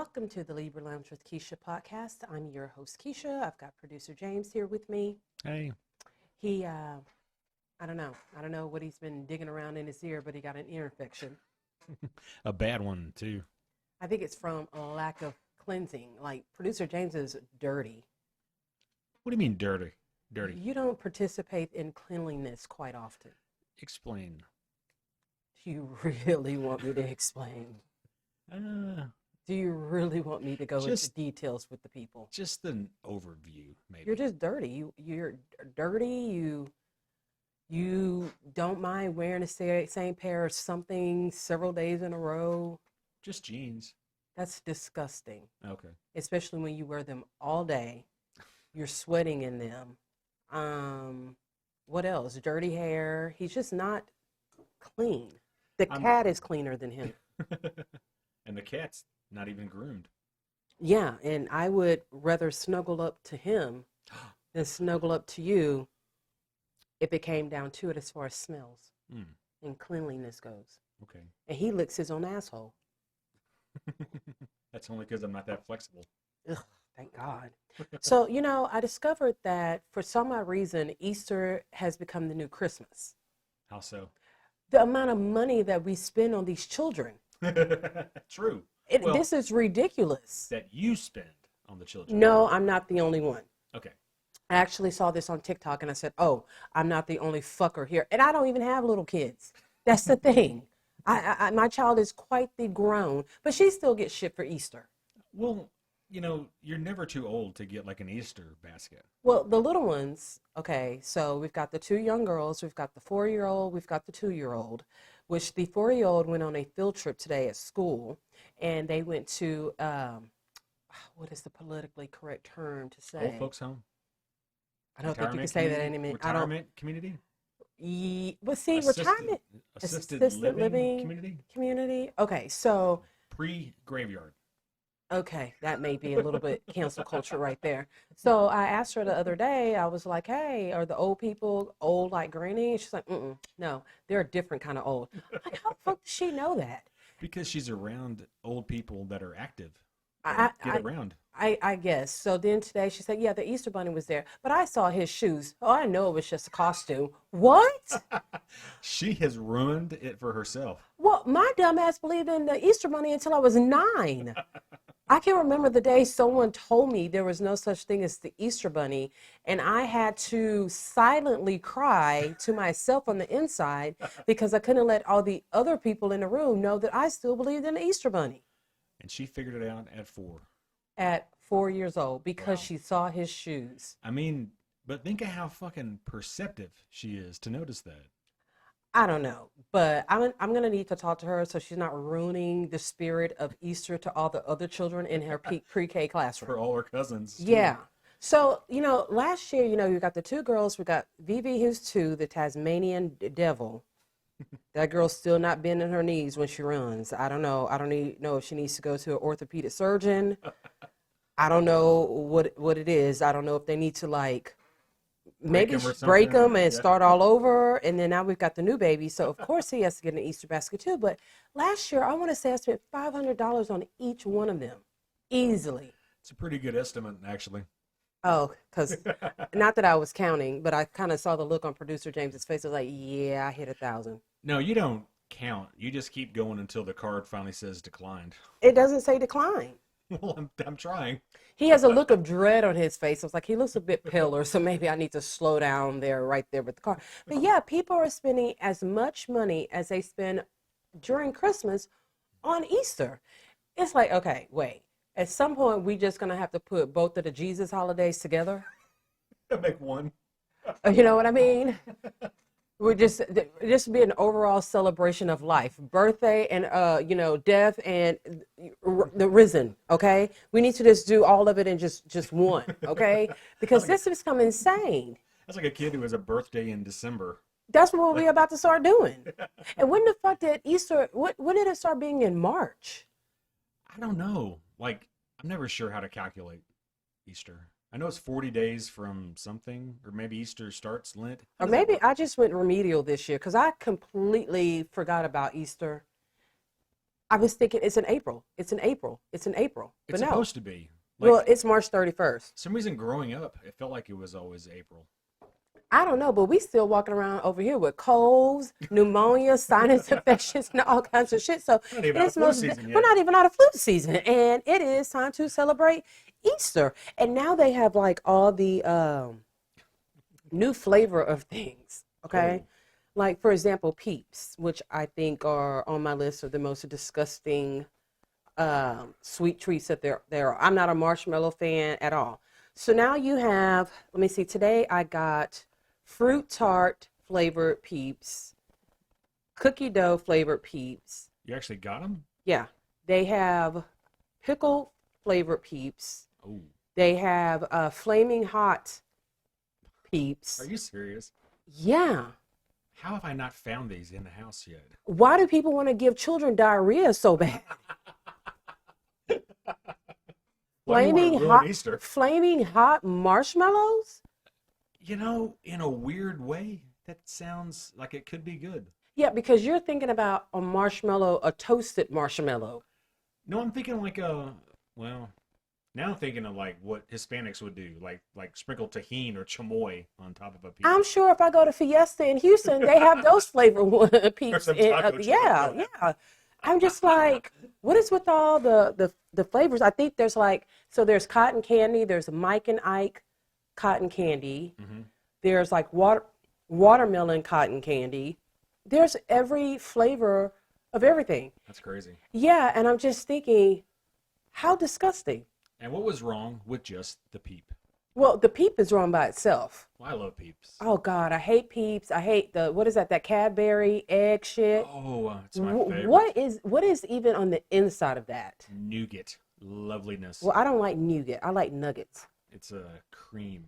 Welcome to the Libra Lounge with Keisha podcast. I'm your host, Keisha. I've got producer James here with me. Hey. He, I don't know what he's been digging around in his ear, but he got an ear infection. A bad one, too. I think it's from a lack of cleansing. Like, producer James is dirty. What do you mean dirty? Dirty. You don't participate in cleanliness quite often. Explain. Do you really want me to explain? Do you really want me to go into details with the people? Just an overview, maybe. You're just dirty. You're dirty. You don't mind wearing the same pair of something several days in a row. Just jeans. That's disgusting. Okay. Especially when you wear them all day. You're sweating in them. What else? Dirty hair. He's just not clean. The cat is cleaner than him. And the cat's not even groomed. Yeah, and I would rather snuggle up to him than snuggle up to you if it came down to it as far as smells and cleanliness goes. Okay. And he licks his own asshole. That's only because I'm not that flexible. Ugh, thank God. So, I discovered that for some odd reason, Easter has become the new Christmas. How so? The amount of money that we spend on these children. True. This is ridiculous. That you spend on the children. No, I'm not the only one. Okay. I actually saw this on TikTok and I said, oh, I'm not the only fucker here. And I don't even have little kids. That's the thing. My child is quite the grown, but she still gets shit for Easter. Well, you're never too old to get like an Easter basket. Well, the little ones, okay, so we've got the two young girls, we've got the 4-year-old, we've got the 2-year-old, which the 4-year-old went on a field trip today at school, and they went to, what is the politically correct term to say? Old folks home? I don't think you can say that anymore. Retirement community? But see, retirement. Assisted living community. Okay, so. Pre-graveyard. Okay, that may be a little bit cancel culture right there. So I asked her the other day, I was like, hey, are the old people old like Granny? She's like, no, they're a different kind of old. I'm like, how the fuck does she know that? Because she's around old people that are active. Get around. I guess. So then today she said, yeah, the Easter Bunny was there, but I saw his shoes. Oh, I know it was just a costume. What? She has ruined it for herself. Well, my dumb ass believed in the Easter Bunny until I was 9. I can remember the day someone told me there was no such thing as the Easter Bunny, and I had to silently cry to myself on the inside because I couldn't let all the other people in the room know that I still believed in the Easter Bunny. And she figured it out at 4. At 4 years old because she saw his shoes. I mean, but think of how fucking perceptive she is to notice that. I don't know, but I'm going to need to talk to her so she's not ruining the spirit of Easter to all the other children in her pre-K classroom. For all her cousins. Too. Yeah. So, last year, you got the 2 girls. We got Vivi, who's 2, the Tasmanian devil. That girl's still not bending her knees when she runs. I don't know. I don't even know if she needs to go to an orthopedic surgeon. I don't know what it is. I don't know if they need to, maybe break them and start all over. And then now we've got the new baby. So, of course, he has to get an Easter basket, too. But last year, I want to say I spent $500 on each one of them. Easily. It's a pretty good estimate, actually. Oh, because not that I was counting, but I kind of saw the look on producer James's face. I was like, yeah, I hit 1,000. No, you don't count. You just keep going until the card finally says declined. It doesn't say decline. Well, I'm trying. He has a look of dread on his face. I was like, he looks a bit paler, so maybe I need to slow down right there with the car. But yeah, people are spending as much money as they spend during Christmas on Easter. It's like, okay, wait. At some point, we just going to have to put both of the Jesus holidays together. Make one. You know what I mean? We're just be an overall celebration of life, birthday and death and the risen. Okay, we need to just do all of it in just one. Okay, because this has become insane. That's like a kid who has a birthday in December. That's what we're about to start doing. And when the fuck did Easter? When did it start being in March? I don't know. I'm never sure how to calculate Easter. I know it's 40 days from something, or maybe Easter starts Lent. Or maybe I just went remedial this year because I completely forgot about Easter. I was thinking it's in April. It's in April. It's in April. It's But no. supposed to be. Like, Well, it's March 31st. some reason growing up, it felt like it was always April. I don't know, but we still walking around over here with colds, pneumonia, sinus infections, and all kinds of shit. So We're not even out of flu season we're yet. not even out of flu season, and it is time to celebrate Easter. And now they have like all the new flavor of things. Okay, Oh. like for example, peeps, which I think are on my list of the most disgusting sweet treats that there are. I'm not a marshmallow fan at all. So now you have, let me see, today I got fruit tart flavored peeps, cookie dough flavored peeps. You actually got them? Yeah, they have pickle flavored peeps. Oh, They have flaming hot peeps. are you serious? Yeah. How have I not found these in the house yet? Why do people want to give children diarrhea so bad? Why do you wanna Flaming ruin hot, Easter? flaming hot marshmallows? You know, in a weird way, that sounds like it could be good. Yeah, because you're thinking about a marshmallow, a toasted marshmallow. No, I'm thinking like well, now I'm thinking of like what Hispanics would do, like sprinkle tahini or chamoy on top of a pizza. I'm sure if I go to Fiesta in Houston, they have those flavor peeps. some In, taco yeah, truck. yeah. I'm just like, what is with all the flavors? I think there's like, so there's cotton candy, there's Mike and Ike cotton candy, Hmm. there's like watermelon cotton candy. There's every flavor of everything. That's crazy. Yeah, and I'm just thinking, how disgusting. And what was wrong with just the peep? Well, the peep is wrong by itself. Well, I love peeps. Oh God, I hate peeps. I hate what is that? That Cadbury egg shit. Oh, it's my favorite. What is even on the inside of that? Nougat. Loveliness. Well, I don't like nougat. I like nuggets. It's a cream.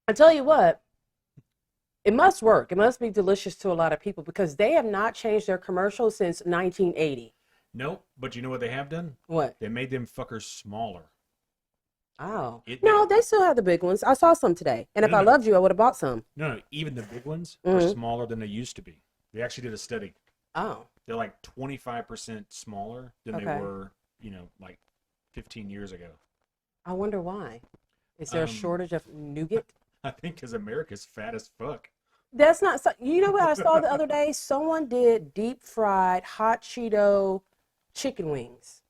I tell you what, it must work. It must be delicious to a lot of people because they have not changed their commercials since 1980. Nope, but you know what they have done? What? They made them fuckers smaller. Oh. It- No, they still have the big ones. I saw some today. And if No, I no. loved you, I would have bought some. No, even the big ones are Mhm. smaller than they used to be. They actually did a study. Oh. They're like 25% smaller than they Okay. were, like 15 years ago. I wonder why. Is there a shortage of nougat? I think because America's fat as fuck. That's not, you know what I saw the other day? Someone did deep fried hot Cheeto chicken wings.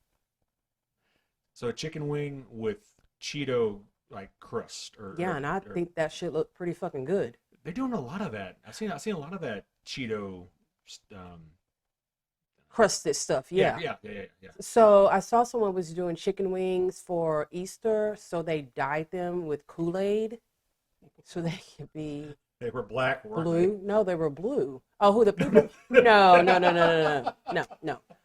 So a chicken wing with Cheeto like crust, Yeah, and I think that shit looked pretty fucking good. they're doing a lot of that. I've seen a lot of that Cheeto. Crusted stuff, yeah. Yeah. So I saw someone was doing chicken wings for Easter, so they dyed them with Kool-Aid so they could be They were black, weren't blue. No, they were blue. Oh, who the people? No.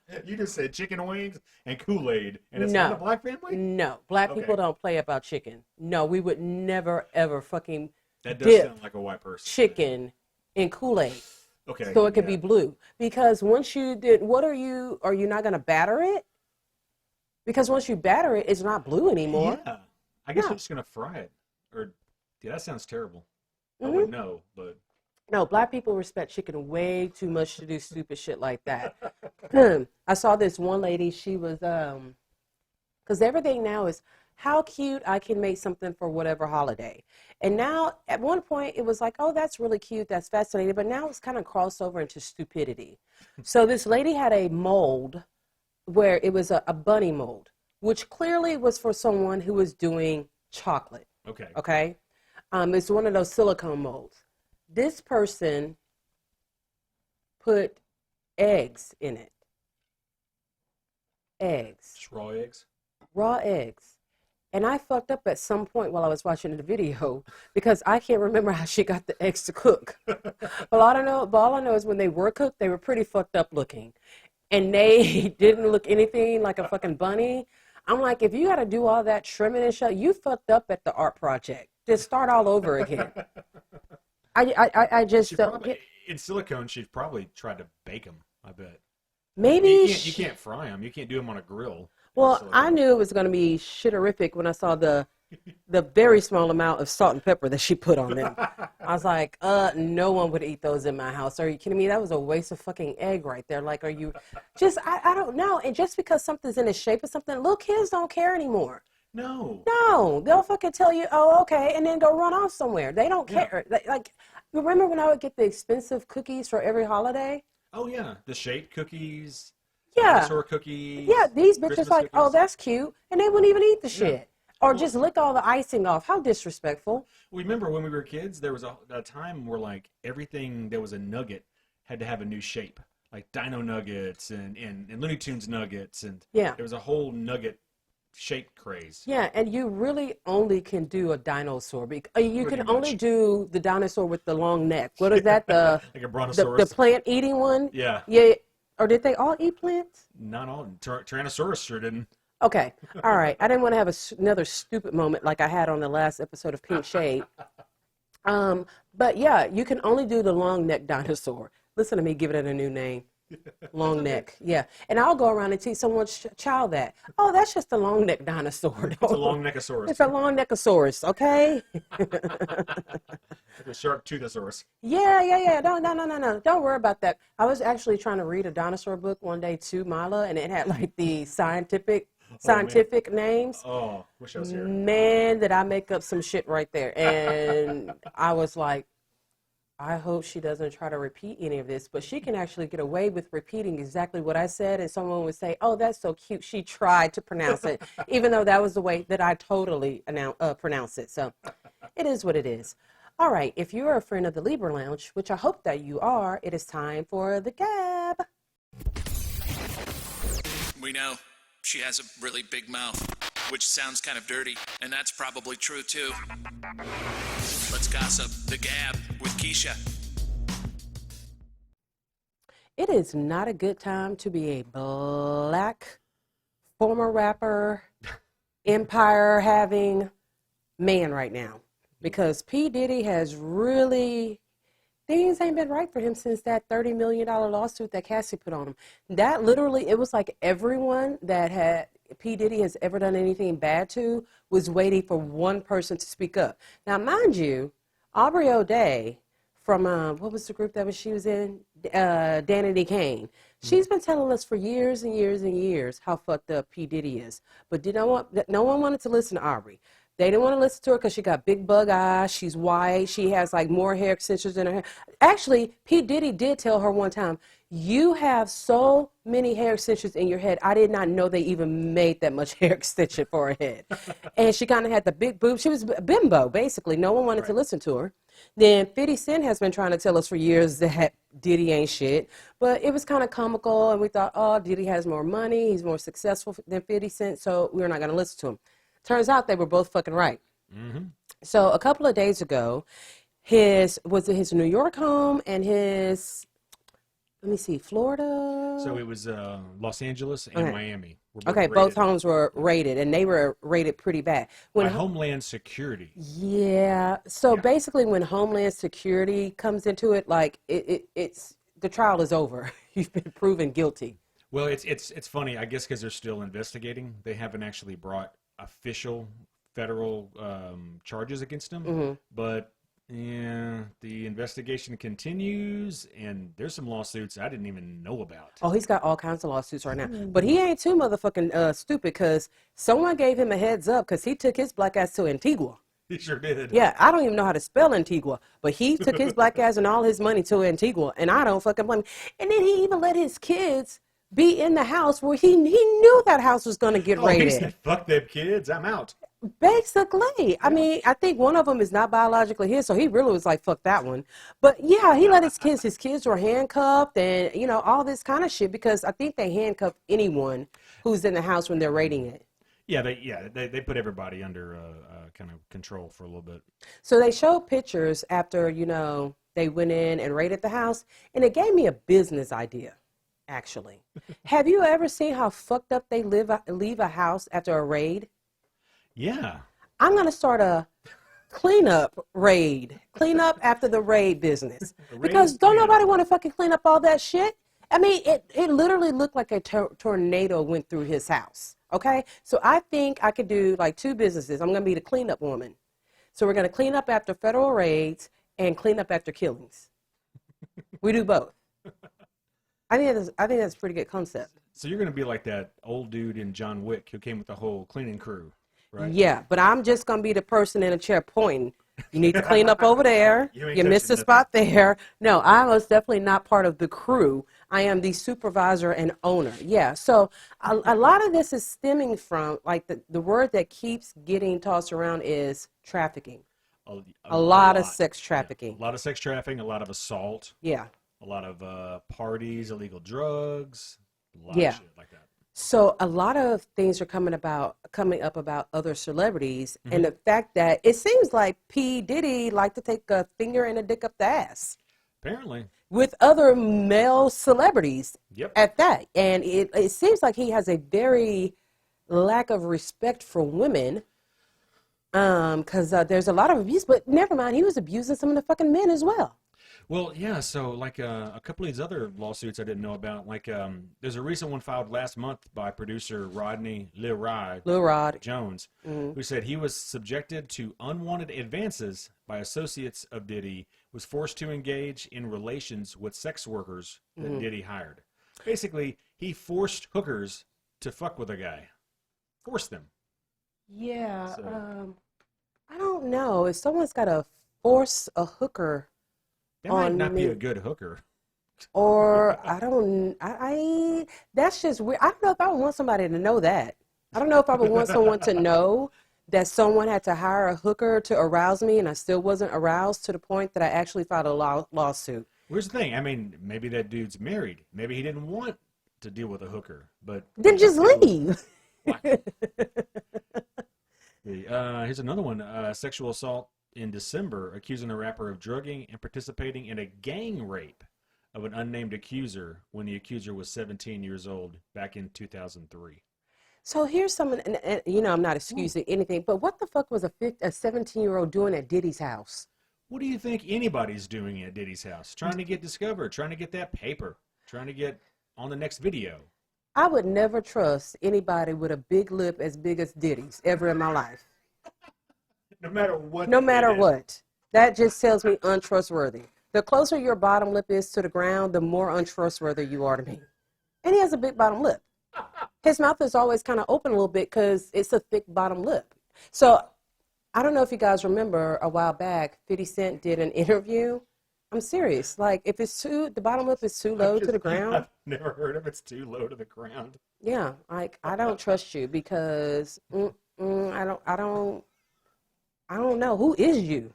they? You just said chicken wings and Kool-Aid, and it's No. not a black family? No, black people Okay. don't play about chicken. No, we would never ever fucking That does dip sound like a white person. chicken in Kool-Aid Okay. so it could be yeah. blue. Because once you did, are you not going to batter it? Because once you batter it, it's not blue anymore. Yeah. I guess No. I'm just gonna fry it. Or, yeah, that sounds terrible. I Mhm. wouldn't know, but No, black people respect chicken way too much to do stupid shit like that. I saw this one lady, she was, because everything now is how cute I can make something for whatever holiday. And now, at one point, it was like, oh, that's really cute, that's fascinating. But now it's kind of crossed over into stupidity. So this lady had a mold where it was a bunny mold, which clearly was for someone who was doing chocolate. okay. Okay? It's one of those silicone molds. This person put eggs in it. Eggs. Just raw eggs. Raw eggs. And I fucked up at some point while I was watching the video because I can't remember how she got the eggs to cook. But all I know is when they were cooked, they were pretty fucked up looking. And they didn't look anything like a fucking bunny. I'm like, if you got to do all that trimming and shit, you fucked up at the art project. Just start all over again. I just She don't probably, get, in silicone, she's probably tried to bake them. I bet. maybe You can't fry them. You can't do them on a grill. well, So, I knew it was going to be shitterific when I saw the the very small amount of salt and pepper that she put on them. I was like, no one would eat those in my house. Are you kidding me? That was a waste of fucking egg right there. Like, are you just, I don't know. And just because something's in the shape of something, little kids don't care anymore. No. No, they'll fucking tell you, oh, okay, and then go run off somewhere. They don't care. Like, remember when I would get the expensive cookies for every holiday? Oh yeah, the shaped cookies. Yeah. Dinosaur cookies. Yeah, these bitches Christmas like, oh, cookies. that's cute. And they wouldn't even eat the shit. Or Well- just lick all the icing off. How disrespectful. Remember when we were kids, there was a time where like everything that was a nugget had to have a new shape, like Dino Nuggets and Looney Tunes Nuggets, and Yeah. there was a whole nugget shape craze. Yeah, and you really only can do a dinosaur. You Pretty can only much. do the dinosaur with the long neck. What is that? The Like a brontosaurus. the plant eating one? Yeah. Yeah. Or did they all eat plants? Not all. Tyrannosaurus sure didn't. Okay. All right. I didn't want to have another stupid moment like I had on the last episode of Pink Shade. But yeah, you can only do the long neck dinosaur. Listen to me giving it a new name. Long neck. Yeah. And I'll go around and teach someone's child that. Oh, that's just a long neck dinosaur. It's a long neckosaurus. It's a long neckosaurus, okay? Like a shark toothosaurus. Yeah. No. Don't worry about that. I was actually trying to read a dinosaur book one day too, Mila, and it had like the scientific names. Oh, wish I was here. Man, did I make up some shit right there. And I was like, I hope she doesn't try to repeat any of this, but she can actually get away with repeating exactly what I said, and someone would say, oh, that's so cute. She tried to pronounce it, even though that was the way that I totally pronounce it. So it is what it is. All right, if you're a friend of the Libra Lounge, which I hope that you are, it is time for the gab. We know she has a really big mouth, which sounds kind of dirty, and that's probably true too. Let's gossip. The Gab with Keisha. It is not a good time to be a black former rapper, empire having man right now, because P. Diddy has really, things ain't been right for him since that $30 million lawsuit that Cassie put on him. That literally, it was like everyone that had P. Diddy has ever done anything bad to was waiting for one person to speak up. Now, mind you, Aubrey O'Day from, what was the group that she was in? Danity Kane. She's been telling us for years and years and years how fucked up P. Diddy is. But no one wanted to listen to Aubrey. They didn't want to listen to her because she got big bug eyes. She's white. She has like more hair extensions in her hair. Actually, P. Diddy did tell her one time, you have so many hair extensions in your head. I did not know they even made that much hair extension for her head. And she kind of had the big boobs. She was a bimbo, basically. No one wanted to listen to her. Then 50 Cent has been trying to tell us for years that Diddy ain't shit. But it was kind of comical, and we thought, oh, Diddy has more money. He's more successful than 50 Cent, so we're not going to listen to him. Turns out they were both fucking right. Mm-hmm. So a couple of days ago, his New York home and his, let me see, Florida? So it was Los Angeles and Miami. Were Okay, rated. both homes were rated, and they were rated pretty bad. By Homeland Security. Yeah. So basically, when Homeland Security comes into it, like it's the trial is over. You've been proven guilty. Well, it's funny. I guess because they're still investigating, they haven't actually brought official federal charges against him. Mm-hmm. But yeah, the investigation continues, and there's some lawsuits I didn't even know about. Oh, he's got all kinds of lawsuits right now. But he ain't too motherfucking stupid, because someone gave him a heads up because he took his black ass to Antigua. He sure did. Yeah, I don't even know how to spell Antigua, but he took his black ass and all his money to Antigua, and I don't fucking blame him. And then he even let his kids be in the house where he knew that house was going to get He raided. said, fuck them kids, I'm out. Basically. I mean, I think one of them is not biologically his, so he really was like, fuck that one. But yeah, he let his kids were handcuffed and, you know, all this kind of shit, because I think they handcuff anyone who's in the house when they're raiding it. Yeah, they put everybody under kind of control for a little bit. So they showed pictures after, you know, they went in and raided the house, and it gave me a business idea, actually. Have you ever seen how fucked up they leave a house after a raid? Yeah. I'm going to start a cleanup after the raid business. Because don't nobody want to fucking clean up all that shit. I mean, it literally looked like a tornado went through his house. Okay, so I think I could do like two businesses. I'm going to be the cleanup woman. So we're going to clean up after federal raids and clean up after killings. We do both. I think that's a pretty good concept. So you're going to be like that old dude in John Wick who came with the whole cleaning crew, right? Yeah, but I'm just going to be the person in a chair pointing. You need to clean up over there. You ain't You missed the touching spot there. No, I was definitely not part of the crew. I am the supervisor and owner. Yeah, so a lot of this is stemming from, like, the word that keeps getting tossed around is trafficking. A lot of sex trafficking. Yeah. A lot of sex trafficking, a lot of assault, Yeah. a lot of parties, illegal drugs, a lot Yeah. of shit like that. So a lot of things are coming up about other celebrities, and the fact that it seems like P. Diddy liked to take a finger and a dick up the ass Apparently. with other male celebrities Yep. at that. And it seems like he has a very lack of respect for women, because there's a lot of abuse, but never mind, he was abusing some of the fucking men as well. Well, yeah, so like a couple of these other lawsuits I didn't know about, like there's a recent one filed last month by producer Rodney Lil Rod. Jones, who said he was subjected to unwanted advances by associates of Diddy, was forced to engage in relations with sex workers that Diddy hired. Basically, he forced hookers to fuck with a guy. Forced them. Yeah, So- I don't know. If someone's got to force a hooker That might on not be me, a good hooker. or that's just weird. I don't know if I would want somebody to know that. I don't know if I would want someone to know that someone had to hire a hooker to arouse me, and I still wasn't aroused to the point that I actually filed a lawsuit. Here's the thing. I mean, maybe that dude's married. Maybe he didn't want to deal with a hooker, but Then just leave. Here's another one. Sexual assault in December, accusing a rapper of drugging and participating in a gang rape of an unnamed accuser when the accuser was 17 years old back in 2003. So here's someone, and I'm not excusing anything, but what the fuck was a 17-year-old doing at Diddy's house? What do you think anybody's doing at Diddy's house? Trying to get discovered, trying to get that paper, trying to get on the next video. I would never trust anybody with a big lip as big as Diddy's ever in my life. No matter what. No matter what. That just tells me untrustworthy. The closer your bottom lip is to the ground, the more untrustworthy you are to me. And he has a big bottom lip. His mouth is always kind of open a little bit because it's a thick bottom lip. So I don't know if you guys remember a while back, 50 Cent did an interview. I'm serious. Like, if the bottom lip is too low to the ground. I've never heard of it's too low to the ground. Yeah, like, I don't trust you because I don't know. Who is you?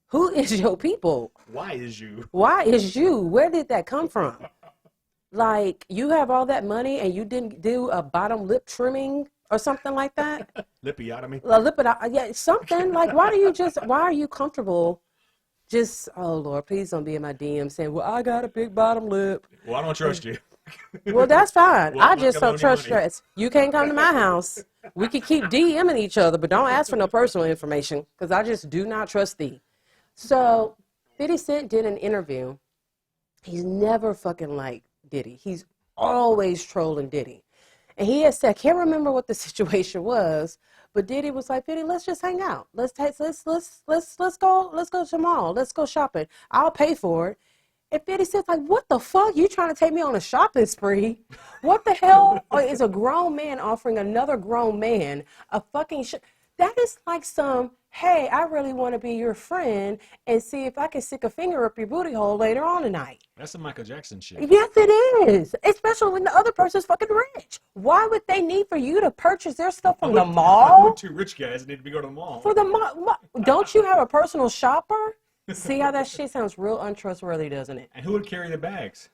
Who is your people? Why is you? Why is you? Where did that come from? Like, you have all that money and you didn't do a bottom lip trimming or something like that? Lipiotomy? Yeah, something. Like, why are you comfortable just, oh, Lord, please don't be in my DM saying, well, I got a big bottom lip. Well, I don't trust you. Well, that's fine. Well, I just don't macaroni trust money. stress. You can't come to my house. We can keep DMing each other, but don't ask for no personal information because I just do not trust thee. So 50 Cent did an interview. He's never fucking liked Diddy. He's always trolling Diddy. And he had said, I can't remember what the situation was, but Diddy was like, 50, let's just hang out. Let's go to the mall. Let's go shopping. I'll pay for it. And 50 Cent's like, what the fuck? You trying to take me on a shopping spree? What the hell is a grown man offering another grown man a fucking That is like some, hey, I really want to be your friend and see if I can stick a finger up your booty hole later on tonight. That's some Michael Jackson shit. Yes, it is. Especially when the other person's fucking rich. Why would they need for you to purchase their stuff from the mall? Two rich guys need to be going to the mall. For the mall? Don't you have a personal shopper? See how that shit sounds real untrustworthy, doesn't it? And who would carry the bags?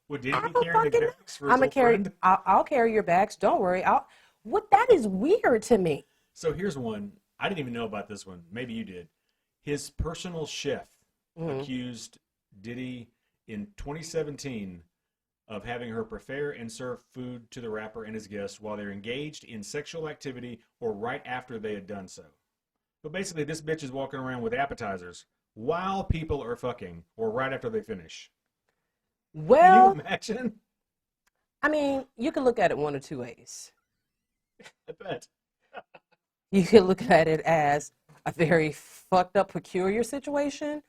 Would Diddy I be don't carrying the fucking know. bags for his old friend? I'll carry your bags. Don't worry. That is weird to me. So here's one. I didn't even know about this one. Maybe you did. His personal chef accused Diddy in 2017 of having her prepare and serve food to the rapper and his guests while they're engaged in sexual activity or right after they had done so. But basically, this bitch is walking around with appetizers while people are fucking or right after they finish. Well, Can you imagine? I mean, you can look at it one of two ways. I bet. You can look at it as a very fucked up, peculiar situation,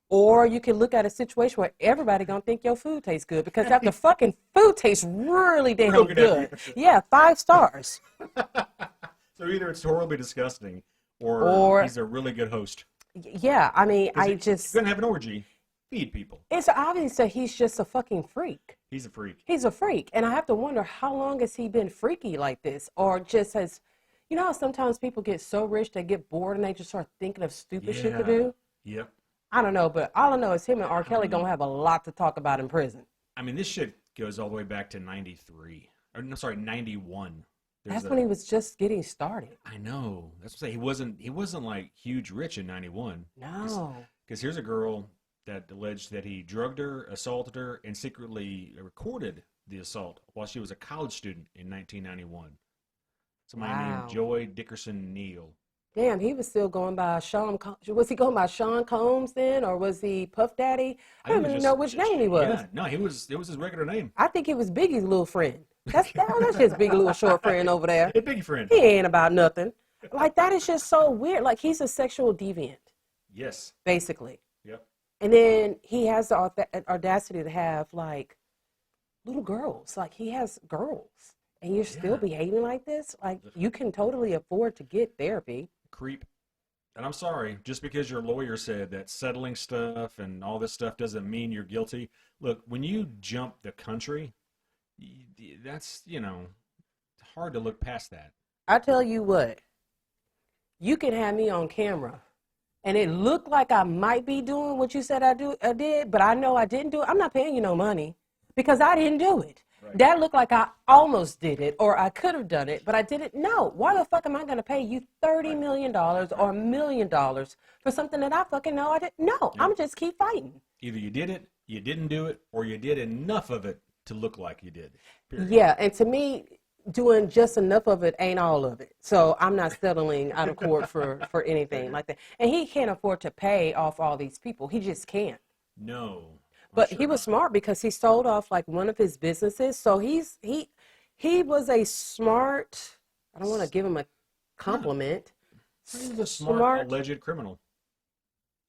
or you can look at a situation where everybody gonna think your food tastes good because after fucking food tastes really damn Real good good. after. Yeah, 5 stars. So either it's horribly disgusting, or Or he's a really good host. yeah, I mean, Because I if you're just gonna have an orgy, feed people. it's obvious that he's just a fucking freak. He's a freak. He's a freak, and I have to wonder how long has he been freaky like this, or just has, you know, how sometimes people get so rich they get bored and they just start thinking of stupid shit to Yeah. do. Yep. I don't know, but all I know is him and R. Kelly gonna have a lot to talk about in prison. I mean, this shit goes all the way back to 93. Or, no, sorry, 91. That's when he was just getting started. I know. That's what I'm saying. He wasn't like huge rich in 91. No. Because here's a girl that alleged that he drugged her, assaulted her, and secretly recorded the assault while she was a college student in 1991. Somebody Wow. named Joy Dickerson Neal. Damn, he was still going by Sean. Was he going by Sean Combs then, or was he Puff Daddy? I don't even know which name he was. Yeah, no, it was his regular name. I think he was Biggie's little friend. That's his big little short friend over there. Hey, Biggie friend. He ain't about nothing. Like, that is just so weird. Like, he's a sexual deviant, Yes. basically. Yep. And then he has the audacity to have, like, little girls. Like, he has girls. And you're still behaving like this? Like, you can totally afford to get therapy. Creep. And I'm sorry, just because your lawyer said that settling stuff and all this stuff doesn't mean you're guilty. Look, when you jump the country, that's, hard to look past that. I tell you what, you can have me on camera, and it looked like I might be doing what you said I did, but I know I didn't do it. I'm not paying you no money because I didn't do it. Right. That looked like I almost did it, or I could have done it, but I didn't. No, why the fuck am I going to pay you $30 million or $1 million for something that I fucking know I didn't? No, I'm just keep fighting. Either you did it, you didn't do it, or you did enough of it to look like you did. Period. Yeah, and to me, doing just enough of it ain't all of it. So I'm not settling out of court for anything like that. And he can't afford to pay off all these people. He just can't. No. But he was smart because he sold off like one of his businesses. So he was a smart, I don't want to give him a compliment. He's a smart alleged criminal.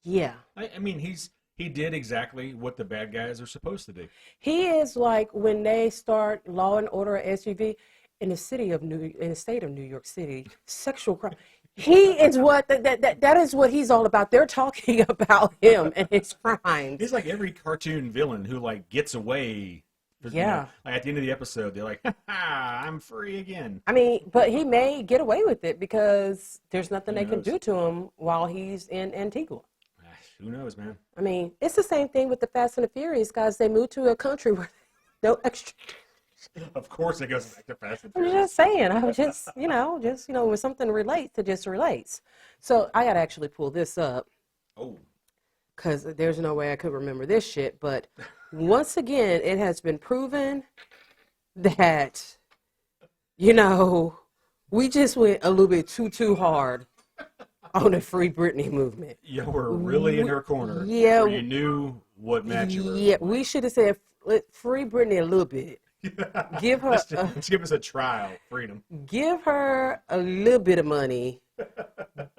Yeah. I mean, he did exactly what the bad guys are supposed to do. He is like when they start Law and Order or SUV in the state of New York City, sexual crime. He is what that is what he's all about. They're talking about him and his crimes. He's like every cartoon villain who like gets away. Yeah. Like at the end of the episode, they're like, "Ha ha! I'm free again." I mean, but he may get away with it because there's nothing they can do to him while he's in Antigua. Who knows, man? I mean, it's the same thing with the Fast and the Furious guys. They moved to a country where no extra. Of course, it goes back to Fast and I'm Furious. just saying. I'm just when something relates, it just relates. So I got to actually pull this up. Oh. Because there's no way I could remember this shit. But once again, it has been proven that, we just went a little bit too hard on the Free Britney movement. You were really in her corner. Yeah. You knew what match you were. Yeah, we should have said Free Britney a little bit. Give her let's give us a trial, freedom. Give her a little bit of money,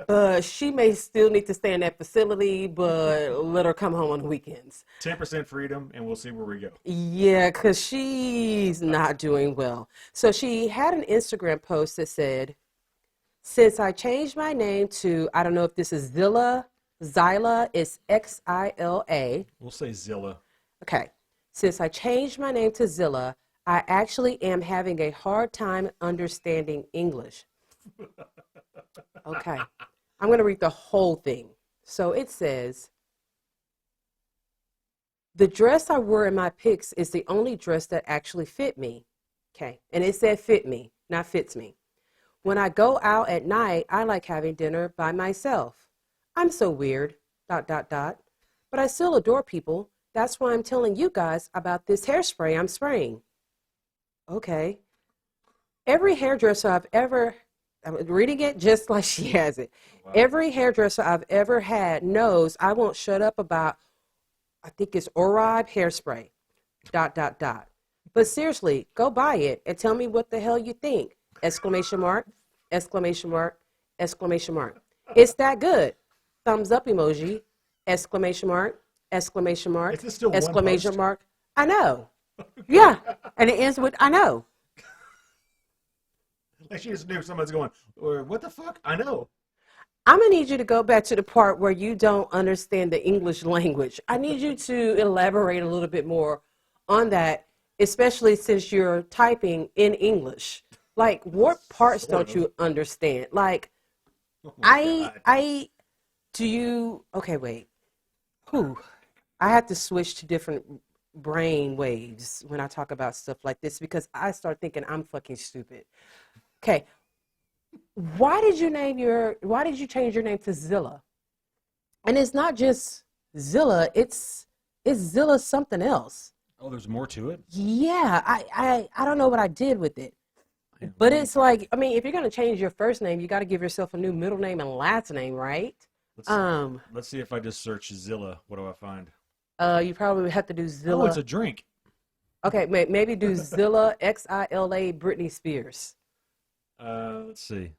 but she may still need to stay in that facility, but let her come home on the weekends. 10% freedom, and we'll see where we go. Yeah, because she's not doing well. So she had an Instagram post that said, since I changed my name to, I don't know if this is Xila, it's Xila. We'll say Zilla. Okay. Since I changed my name to Xila, I actually am having a hard time understanding English. Okay. I'm going to read the whole thing. So it says, the dress I wore in my pics is the only dress that actually fit me. Okay. And it said fit me, not fits me. When I go out at night, I like having dinner by myself. I'm so weird, ... But I still adore people. That's why I'm telling you guys about this hairspray I'm spraying. Okay. Every hairdresser I'm reading it just like she has it. Wow. Every hairdresser I've ever had knows I won't shut up about, I think it's RHOP hairspray, ... But seriously, go buy it and tell me what the hell you think. exclamation mark, exclamation mark, exclamation mark. It's that good. Thumbs up emoji, exclamation mark, exclamation mark, Is this still one exclamation post? mark. I know. Yeah. And it ends with I know. Like she just knew someone's going, or what the fuck? I know. I'm going to need you to go back to the part where you don't understand the English language. I need you to elaborate a little bit more on that, especially since you're typing in English. Like, what parts Sort don't of. you understand? Like, Oh my God. okay, wait. Whew. I have to switch to different brain waves when I talk about stuff like this because I start thinking I'm fucking stupid. Okay. Why did you change your name to Zilla? And it's not just Zilla, it's Zilla something else. Oh, there's more to it? Yeah, I don't know what I did with it. Yeah, But let me- it's like, I mean, if you're gonna change your first name, you gotta give yourself a new middle name and last name, right? let's see if I just search Zilla. What do I find? You probably would have to do Oh, Zilla. it's a drink. Okay, maybe do Zilla XILA Britney Spears. Let's see.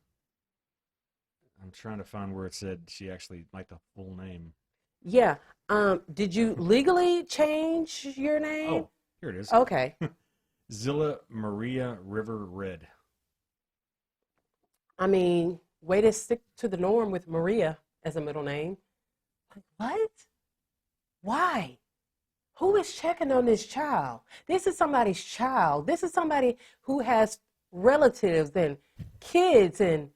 I'm trying to find where it said she actually like the full name. Yeah. Did you legally change your name? Oh, here it is. Okay. Zilla Maria River Red. I mean, way to stick to the norm with Maria as a middle name. Like, what? Why? Who is checking on this child? This is somebody's child. This is somebody who has relatives and kids. And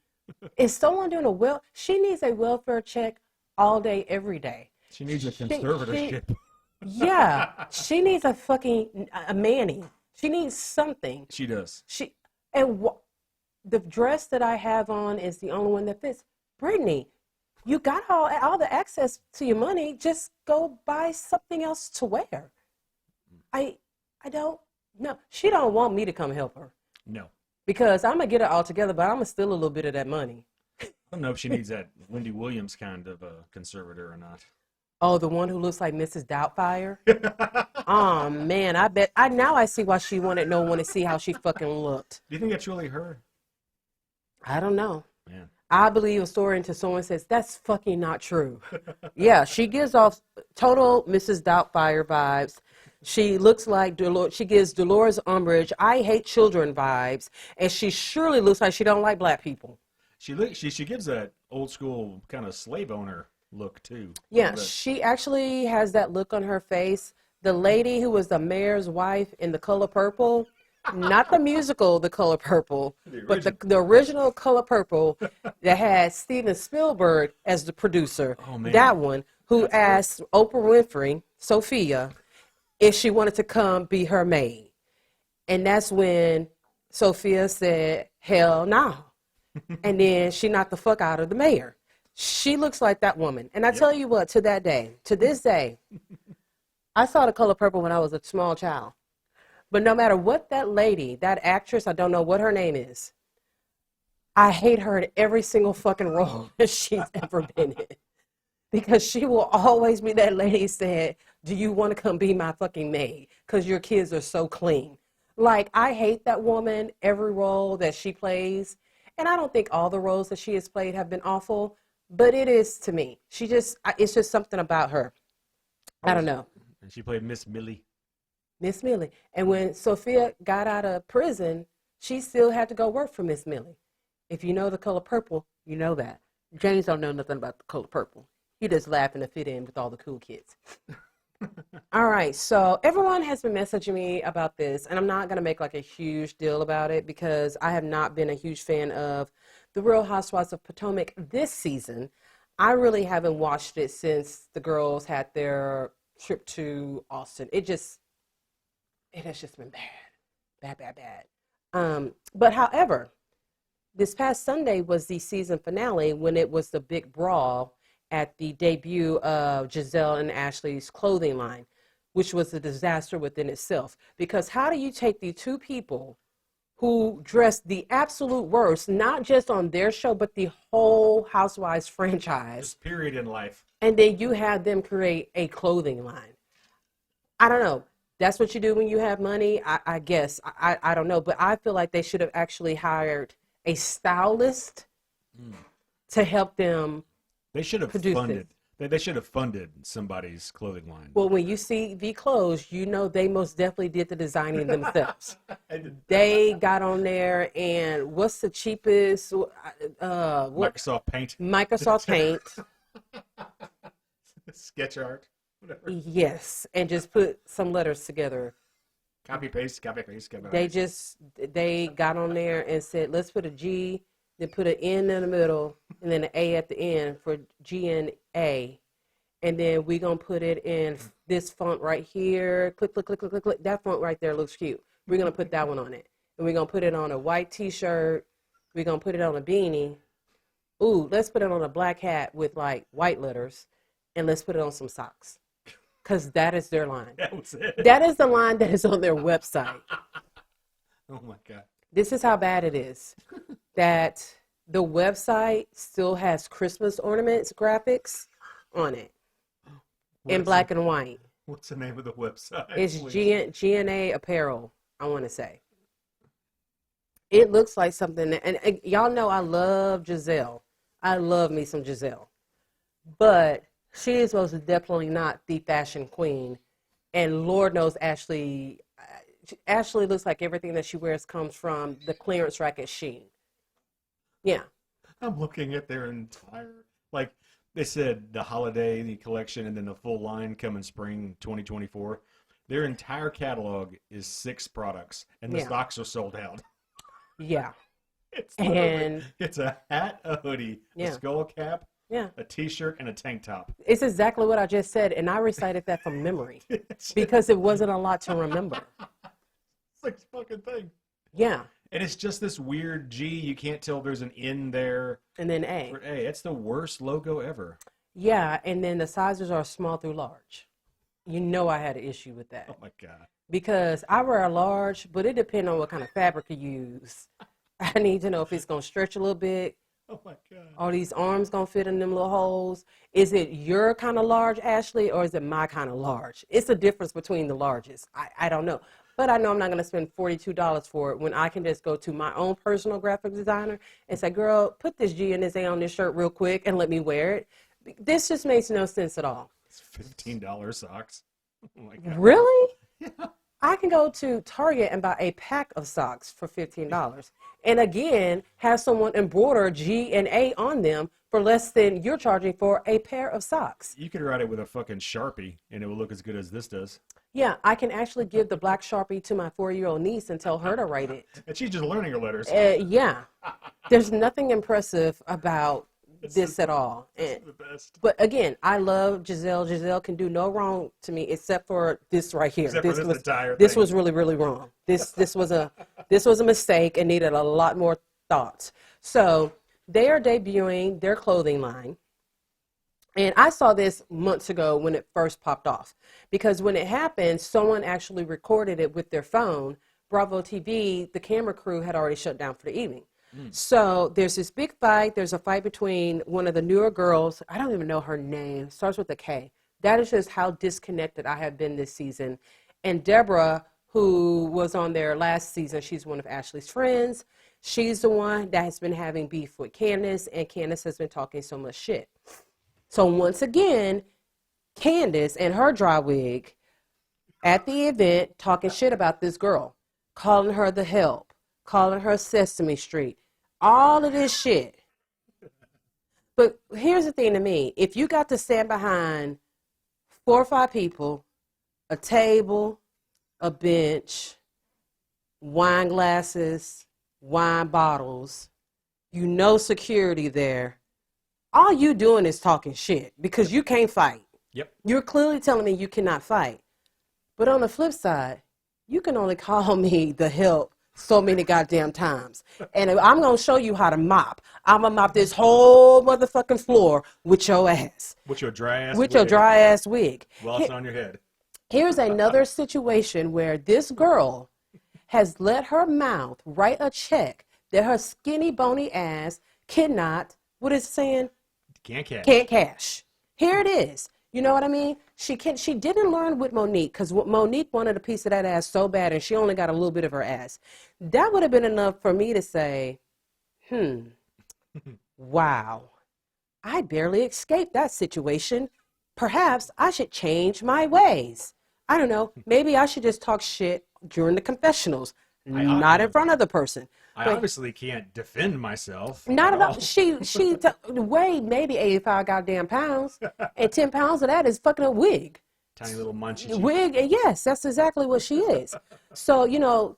is someone doing she needs a welfare check all day, every day. She needs a conservatorship. Yeah, she needs a Manny. She needs something. She does. The dress that I have on is the only one that fits. Brittany, you got all the access to your money. Just go buy something else to wear. I don't know. She don't want me to come help her No. because I'm gonna get it all together, but I'm gonna steal a little bit of that money. I don't know if she needs that Wendy Williams kind of conservator or not. Oh, the one who looks like Mrs. Doubtfire. Oh man, now I see why she wanted no one to see how she fucking looked. Do you think that's really her? I don't know. Man. I believe a story until someone says that's fucking not true. Yeah, she gives off total Mrs. Doubtfire vibes. She looks like she gives Dolores Umbridge, I hate children vibes, and she surely looks like she don't like black people. She gives that old school kind of slave owner look too. Yeah, she actually has that look on her face. The lady who was the mayor's wife in The Color Purple, not the musical The Color Purple, but the original Color Purple that had Steven Spielberg as the producer. Oh, man. That one, who asked Oprah Winfrey, Sophia, if she wanted to come be her maid. And that's when Sophia said, hell no. And then she knocked the fuck out of the mayor. She looks like that woman. And I tell you what, to this day, I saw The Color Purple when I was a small child. But no matter what that actress, I don't know what her name is, I hate her in every single fucking role that she's ever been in. Because she will always be that lady said, do you want to come be my fucking maid? Because your kids are so clean. Like, I hate that woman, every role that she plays. And I don't think all the roles that she has played have been awful, but it is to me. It's just something about her. I don't know. And she played Miss Millie. Miss Millie. And when Sophia got out of prison, she still had to go work for Miss Millie. If you know The Color Purple, you know that. James don't know nothing about The Color Purple. He just laughing to fit in with all the cool kids. All right, so everyone has been messaging me about this, and I'm not going to make like a huge deal about it because I have not been a huge fan of The Real Housewives of Potomac this season. I really haven't watched it since the girls had their trip to Austin. It has just been bad. But however, this past Sunday was the season finale when it was the big brawl at the debut of Giselle and Ashley's clothing line, which was a disaster within itself. Because how do you take the two people who dressed the absolute worst, not just on their show, but the whole Housewives franchise, Just period in life. and then you have them create a clothing line? I don't know. That's what you do when you have money, I guess. I don't know. But I feel like they should have actually hired a stylist to help them. They should have Produce funded. They should have funded somebody's clothing line. Well, when you see the clothes, you know they most definitely did the designing themselves. They got on there, and what's the cheapest? Microsoft Paint. Microsoft Paint. Sketch art. Whatever. Yes, and just put some letters together. Copy paste. They got on there and said, let's put a G, then put an N in the middle, and then an A at the end for G and A. And then we're going to put it in this font right here. Click, click, click, click, click, click. That font right there looks cute. We're going to put that one on it. And we're going to put it on a white t-shirt. We're going to put it on a beanie. Ooh, let's put it on a black hat with like white letters. And let's put it on some socks. Because that is their line. That was it. That is the line that is on their website. Oh my God. This is how bad it is. That the website still has Christmas ornaments graphics on it in black and white. What's the name of the website? It's GNA Apparel, I want to say. It looks like something, and y'all know I love Giselle. I love me some Giselle. But she is most definitely not the fashion queen. And Lord knows Ashley looks like everything that she wears comes from the clearance rack at Shein. Yeah. I'm looking at their entire, like they said, the holiday collection and then the full line coming spring 2024. Their entire catalog is 6 products, and the stocks are sold out. Yeah. It's a hat, a hoodie, a skull cap, a t-shirt, and a tank top. It's exactly what I just said, and I recited that from memory because it wasn't a lot to remember. 6 fucking things. Yeah. And it's just this weird G. You can't tell there's an N there. And then A. For A. It's the worst logo ever. Yeah, and then the sizes are small through large. You know I had an issue with that. Oh, my God. Because I wear a large, but it depends on what kind of fabric you use. I need to know if it's going to stretch a little bit. Oh, my God. Are these arms going to fit in them little holes? Is it your kind of large, Ashley, or is it my kind of large? It's a difference between the larges. I don't know. But I know I'm not going to spend $42 for it when I can just go to my own personal graphic designer and say, girl, put this G and this A on this shirt real quick and let me wear it. This just makes no sense at all. It's $15 socks. Oh, my God. Really? Yeah. I can go to Target and buy a pack of socks for $15. And again, have someone embroider G and A on them for less than you're charging for a pair of socks. You could write it with a fucking Sharpie, and it will look as good as this does. Yeah, I can actually give the black Sharpie to my 4-year-old niece and tell her to write it. And she's just learning her letters. Yeah. There's nothing impressive about this at all. This is the best. But again, I love Giselle. Giselle can do no wrong to me except for this right here. Except for this entire this thing. was really, really wrong. This was a mistake and needed a lot more thought. So they are debuting their clothing line. And I saw this months ago when it first popped off. Because when it happened, someone actually recorded it with their phone. Bravo TV, the camera crew had already shut down for the evening. So there's this big fight. There's a fight between one of the newer girls. I don't even know her name. Starts with a K. That is just how disconnected I have been this season. And Deborah, who was on there last season, she's one of Ashley's friends. She's the one that has been having beef with Candace, and Candace has been talking so much shit. So once again, Candace and her dry wig at the event talking shit about this girl, calling her the help, calling her Sesame Street, all of this shit. But here's the thing to me. If you got to stand behind 4 or 5 people, a table, a bench, wine glasses, wine bottles, you know security there, all you doing is talking shit because you can't fight. Yep. You're clearly telling me you cannot fight. But on the flip side, you can only call me the help so many goddamn times. And I'm going to show you how to mop. I'm going to mop this whole motherfucking floor with your ass. With your dry ass With your dry ass wig. While it's on your head. Here's another situation where this girl has let her mouth write a check that her skinny, bony ass cannot, what is it saying? Can't cash. Can't cash. Here it is. You know what I mean? She didn't learn with Monique because Monique wanted a piece of that ass so bad and she only got a little bit of her ass. That would have been enough for me to say, wow, I barely escaped that situation. Perhaps I should change my ways. I don't know. Maybe I should just talk shit during the confessionals, not in front of the person. I obviously can't defend myself. Not at all. She weighed maybe 85 goddamn pounds, and 10 pounds of that is fucking a wig. Tiny little munchie. Wig, and yes, that's exactly what she is. So, you know,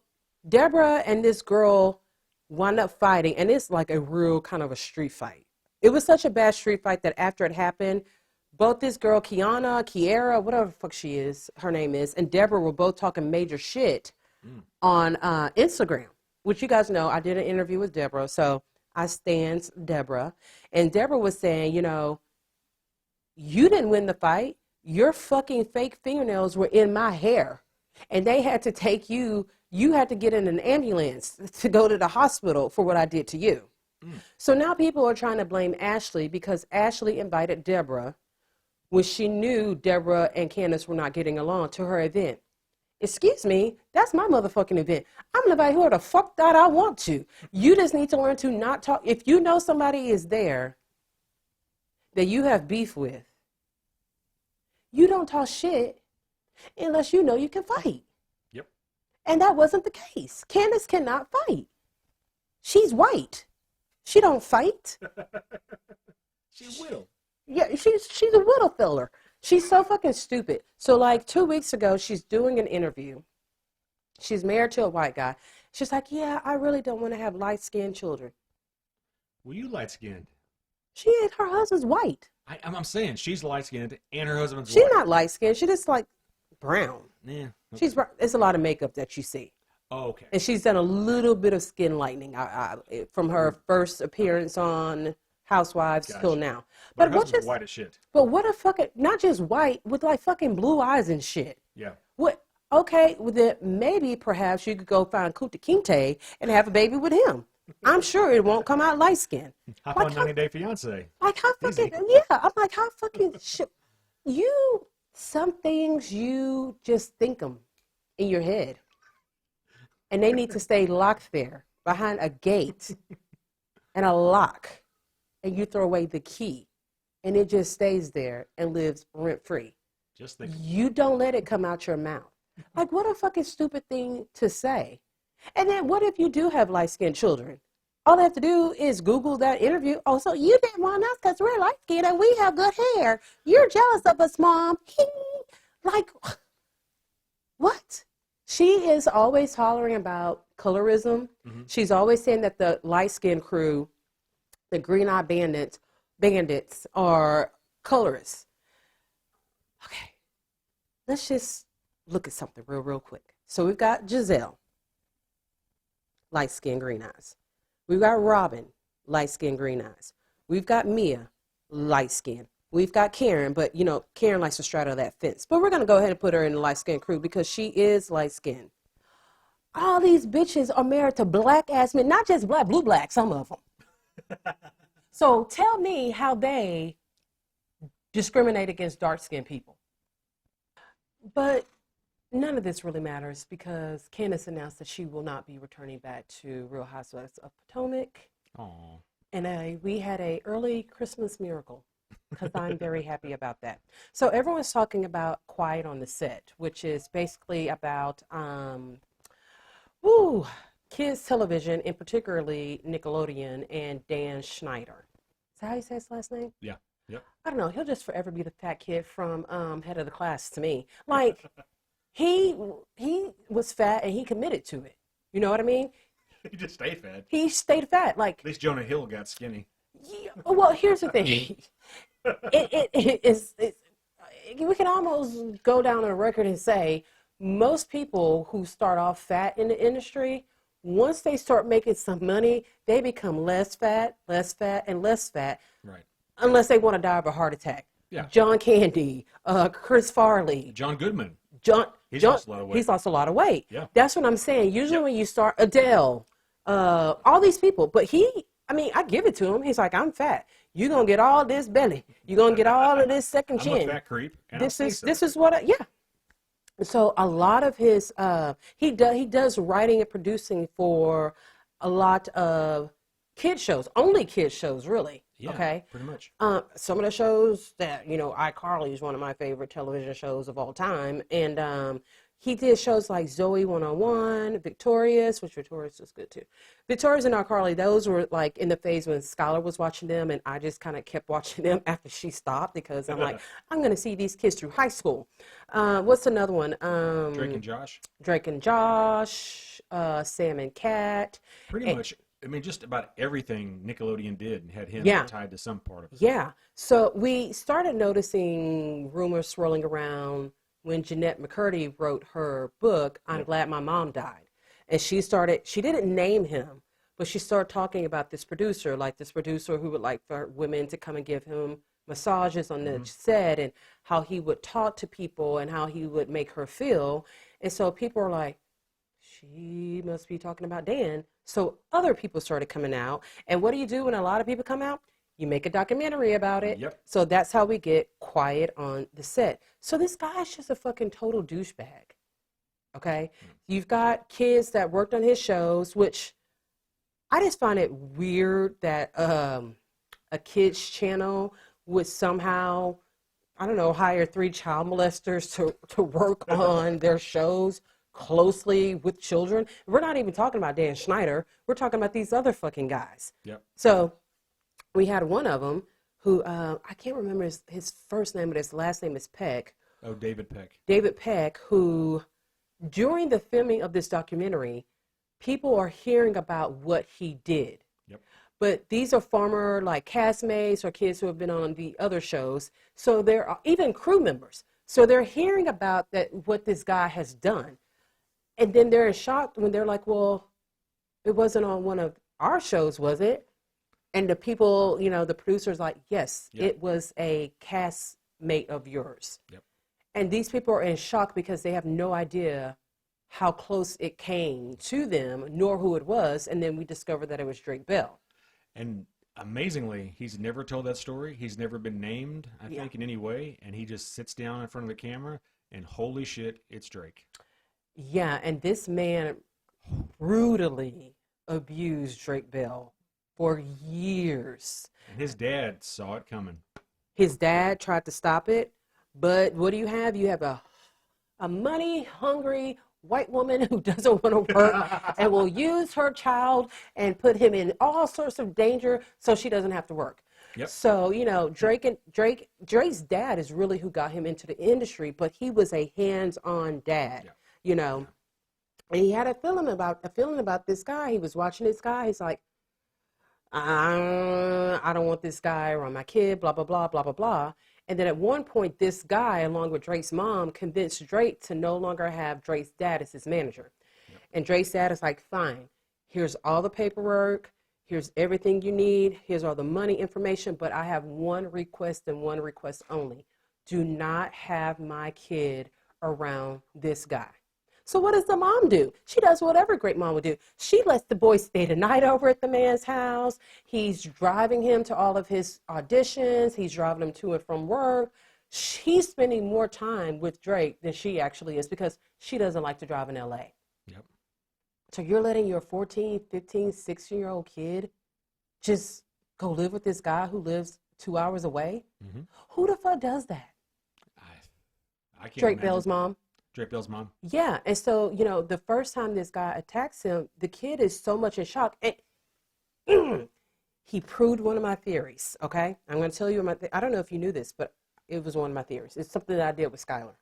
Deborah and this girl wound up fighting, and it's like a real kind of a street fight. It was such a bad street fight that after it happened, both this girl, Kiara, whatever the fuck she is, her name is, and Deborah were both talking major shit on Instagram. Which you guys know, I did an interview with Deborah, so I stand Deborah. And Deborah was saying, you know, you didn't win the fight. Your fucking fake fingernails were in my hair. And they had to take you had to get in an ambulance to go to the hospital for what I did to you. So now people are trying to blame Ashley because Ashley invited Deborah when she knew Deborah and Candace were not getting along to her event. Excuse me, that's my motherfucking event. I'm gonna invite whoever the fuck that I want to. You just need to learn to not talk. If you know somebody is there that you have beef with, you don't talk shit unless you know you can fight. Yep. And that wasn't the case. Candace cannot fight. She's white. She don't fight. She will. Yeah, she's a widow filler. She's so fucking stupid. So like 2 weeks ago, she's doing an interview. She's married to a white guy. She's like, yeah, I really don't want to have light-skinned children. Well, you light-skinned. Her husband's white. I'm saying she's light-skinned and her husband's She's white. not light-skinned. She's just like brown. Yeah. Okay. She's it's a lot of makeup that you see. Oh, okay. And she's done a little bit of skin lightening from her first appearance on Housewives till now. But her husband's white as shit. But what a fucking, not just white, with like fucking blue eyes and shit. Yeah. What? Okay, well then maybe perhaps you could go find Kunta Kinte and have a baby with him. I'm sure it won't come out light skin. Hop on 90 Day Fiance. Like how fucking, Easy. yeah, I'm like, how fucking shit. Some things you just think them in your head. And they need to stay locked there behind a gate and a lock. And you throw away the key. And it just stays there and lives rent-free. Just think. You don't let it come out your mouth. Like, what a fucking stupid thing to say. And then what if you do have light-skinned children? All they have to do is Google that interview. Oh, so you didn't want us because we're light-skinned and we have good hair. You're jealous of us, Mom. Like, what? She is always hollering about colorism. Mm-hmm. She's always saying that the light-skinned crew, the green-eyed bandits are colorists. Okay, let's just look at something real quick. So we've got Giselle, light skin, green eyes. We've got Robin, light skin, green eyes. We've got Mia, light skin. We've got Karen, but you know, Karen likes to straddle that fence. But we're going to go ahead and put her in the light skin crew because she is light skin. All these bitches are married to black ass men, not just black, blue black, some of them. So tell me how they discriminate against dark skinned people. But none of this really matters because Candace announced that she will not be returning back to Real Housewives of Potomac. Aww. And we had an early Christmas miracle because I'm very happy about that. So everyone's talking about Quiet on the Set, which is basically about kids television, and particularly Nickelodeon and Dan Schneider. Is that how you say his last name? Yeah. Yep. I don't know. He'll just forever be the fat kid from Head of the Class to me. Like, he was fat and he committed to it. You know what I mean? He just stayed fat. He stayed fat. Like, at least Jonah Hill got skinny. Yeah, well, here's the thing. We can almost go down on a record and say most people who start off fat in the industry, once they start making some money, they become less fat, and less fat. Right. Unless they want to die of a heart attack. Yeah. John Candy, Chris Farley. John Goodman. He's lost a lot of weight. He's lost a lot of weight. Yeah. That's what I'm saying. Usually when you start, Adele, all these people. But I give it to him. He's like, I'm fat. You're going to get all this belly. You're going to get all of this second I'm chin. a fat creep, and I'll say so. This is what, yeah. So a lot of his, he does writing and producing for a lot of kid shows, only kid shows, really. Yeah, okay, pretty much. some of the shows that iCarly is one of my favorite television shows of all time, and he did shows like Zoe 101, Victorious, which Victorious was good too. Victorious and iCarly, those were like in the phase when Skylar was watching them, and I just kind of kept watching them after she stopped because I'm like, I'm gonna see these kids through high school. What's another one? Drake and Josh. Drake and Josh, Sam and Cat. Pretty much. I mean, just about everything Nickelodeon did had him Yeah. tied to some part of it. Yeah. So we started noticing rumors swirling around when Jeanette McCurdy wrote her book, I'm Glad My Mom Died. And she didn't name him, but she started talking about this producer who would like for women to come and give him massages on the set, and how he would talk to people and how he would make her feel. And so people are like, she must be talking about Dan. So other people started coming out. And what do you do when a lot of people come out? You make a documentary about it. Yep. So that's how we get quiet on the set. So this guy's just a fucking total douchebag. Okay? You've got kids that worked on his shows, which I just find it weird that a kids channel would somehow, I don't know, hire 3 child molesters to work on their shows closely with children. We're not even talking about Dan Schneider. We're talking about these other fucking guys. Yep. So we had one of them who, I can't remember his first name, but his last name is Peck. Oh, David Peck. David Peck, who during the filming of this documentary, people are hearing about what he did. Yep. But these are former like castmates or kids who have been on the other shows. So there are even crew members. So they're hearing about what this guy has done. And then they're in shock when they're like, well, it wasn't on one of our shows, was it? And the people, the producer's like, yes, It was a castmate of yours. Yep. And these people are in shock because they have no idea how close it came to them, nor who it was. And then we discovered that it was Drake Bell. And amazingly, he's never told that story. He's never been named, I think, in any way. And he just sits down in front of the camera and holy shit, it's Drake. Yeah, and this man brutally abused Drake Bell for years. And his dad saw it coming. His dad tried to stop it, but what do you have? You have a money-hungry white woman who doesn't want to work and will use her child and put him in all sorts of danger so she doesn't have to work. Yep. So, Drake's dad is really who got him into the industry, but he was a hands-on dad. Yep. And he had a feeling about this guy. He was watching this guy. He's like, I don't want this guy around my kid, blah, blah, blah, blah, blah, blah. And then at one point, this guy, along with Drake's mom, convinced Drake to no longer have Drake's dad as his manager. Yep. And Drake's dad is like, fine, here's all the paperwork. Here's everything you need. Here's all the money information. But I have one request and one request only. Do not have my kid around this guy. So what does the mom do? She does what every great mom would do. She lets the boy stay the night over at the man's house. He's driving him to all of his auditions. He's driving him to and from work. She's spending more time with Drake than she actually is because she doesn't like to drive in LA. Yep. So you're letting your 14, 15, 16-year-old kid just go live with this guy who lives 2 hours away? Mm-hmm. Who the fuck does that? I can't Drake imagine. Bell's mom. Drake Bell's mom. Yeah, and so, the first time this guy attacks him, the kid is so much in shock. And he proved one of my theories, okay? I'm going to tell you, I don't know if you knew this, but it was one of my theories. It's something that I did with Skylar.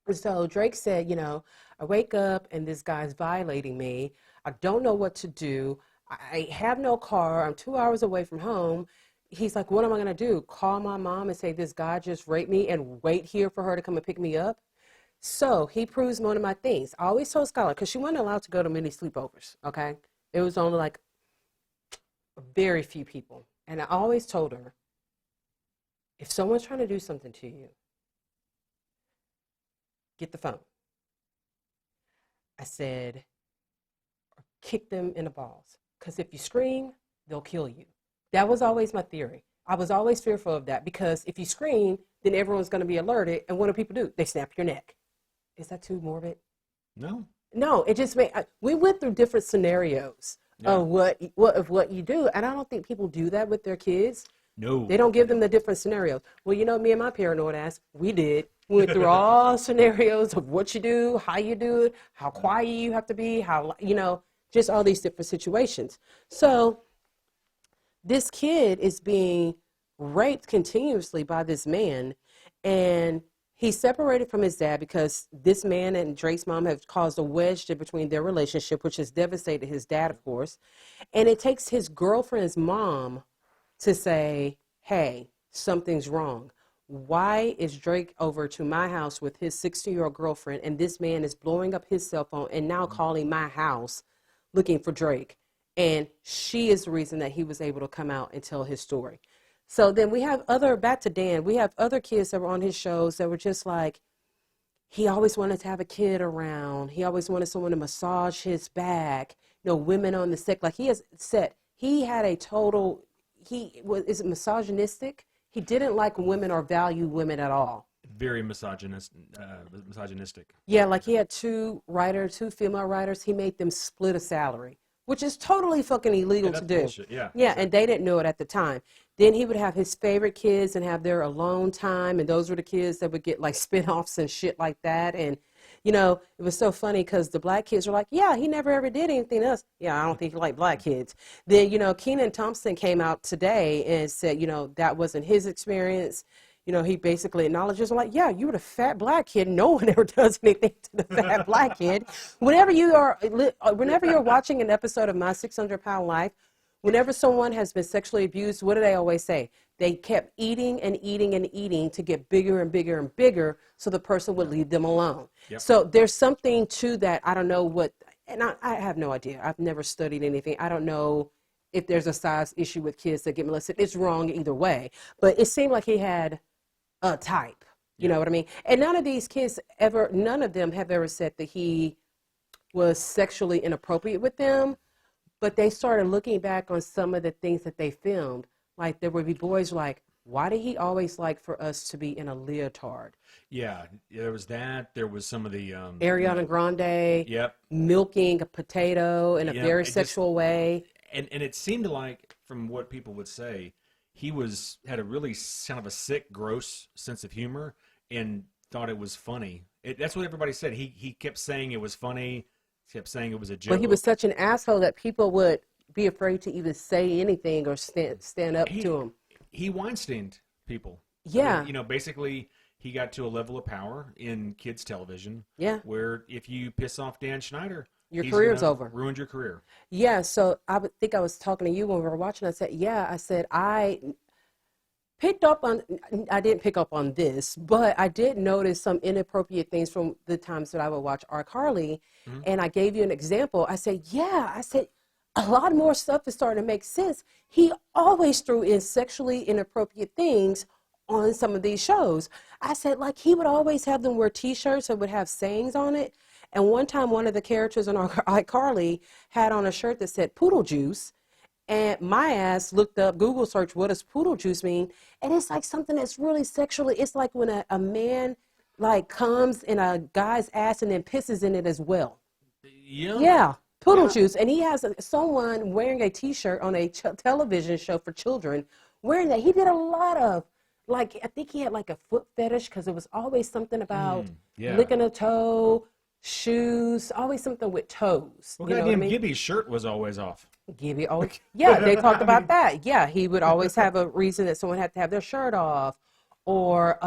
And so Drake said, I wake up and this guy's violating me. I don't know what to do. I have no car. I'm 2 hours away from home. He's like, what am I going to do? Call my mom and say this guy just raped me and wait here for her to come and pick me up? So he proves one of my things. I always told Skylar, because she wasn't allowed to go to many sleepovers, okay? It was only like very few people. And I always told her, if someone's trying to do something to you, get the phone. I said, kick them in the balls. Because if you scream, they'll kill you. That was always my theory. I was always fearful of that because if you scream, then everyone's going to be alerted. And what do people do? They snap your neck. Is that too morbid? No. No, it just made, we went through different scenarios of what you do. And I don't think people do that with their kids. No. They don't give them the different scenarios. Well, me and my paranoid ass, we did. We went through all scenarios of what you do, how you do it, how quiet you have to be, how, just all these different situations. So this kid is being raped continuously by this man, and he's separated from his dad because this man and Drake's mom have caused a wedge between their relationship, which has devastated his dad, of course. And it takes his girlfriend's mom to say, hey, something's wrong. Why is Drake over to my house with his 60-year-old girlfriend, and this man is blowing up his cell phone and now calling my house looking for Drake? And she is the reason that he was able to come out and tell his story. So then we have back to Dan, we have other kids that were on his shows that were just like, he always wanted to have a kid around. He always wanted someone to massage his back. Women on the set. Like he has said, he had a total, is it misogynistic? He didn't like women or value women at all. Very misogynistic. Yeah, like he had two female writers. He made them split a salary, which is totally fucking illegal to do. Bullshit. Yeah. Yeah, and they didn't know it at the time. Then he would have his favorite kids and have their alone time, and those were the kids that would get like spinoffs and shit like that. And it was so funny because the black kids were like, yeah, he never ever did anything else. Yeah, I don't think he liked black kids. Then, Kenan Thompson came out today and said, that wasn't his experience. He basically acknowledges, like, yeah, you were the fat black kid. No one ever does anything to the fat black kid. Whenever you're watching an episode of My 600-Pound Life, whenever someone has been sexually abused, what do they always say? They kept eating and eating and eating to get bigger and bigger and bigger so the person would leave them alone. Yep. So there's something to that. I don't know what, and I have no idea. I've never studied anything. I don't know if there's a size issue with kids that get molested. It's wrong either way. But it seemed like he had a type. You know what I mean? And none of them have ever said that he was sexually inappropriate with them. But they started looking back on some of the things that they filmed. Like there would be boys like, why did he always like for us to be in a leotard? Yeah, there was that. There was some of the Ariana Grande Yep. milking a potato in a very sexual way. And it seemed like, from what people would say, he had a really kind of a sick, gross sense of humor and thought it was funny. That's what everybody said. He kept saying it was funny. He kept saying it was a joke. But he was such an asshole that people would be afraid to even say anything or stand up to him. He Weinsteined people. Yeah. I mean, basically, he got to a level of power in kids' television. Yeah. Where if you piss off Dan Schneider, your career's over. Ruined your career. Yeah. So I would think I was talking to you when we were watching. I said, I didn't pick up on this, but I did notice some inappropriate things from the times that I would watch iCarly. Mm-hmm. And I gave you an example. I said, a lot more stuff is starting to make sense. He always threw in sexually inappropriate things on some of these shows. I said, like, he would always have them wear T-shirts that would have sayings on it. And one time, one of the characters on iCarly had on a shirt that said poodle juice. And my ass looked up, Google search, what does poodle juice mean? And it's like something that's really sexually, it's like when a man like comes in a guy's ass and then pisses in it as well. Yeah. Yeah. Poodle juice. And he has someone wearing a T-shirt on a television show for children wearing that. He did a lot of, like, I think he had like a foot fetish because it was always something about licking a toe, shoes, always something with toes. Well, goddamn, Gibby's shirt was always off. Gibby always, yeah, they talked about that. Yeah, he would always have a reason that someone had to have their shirt off, or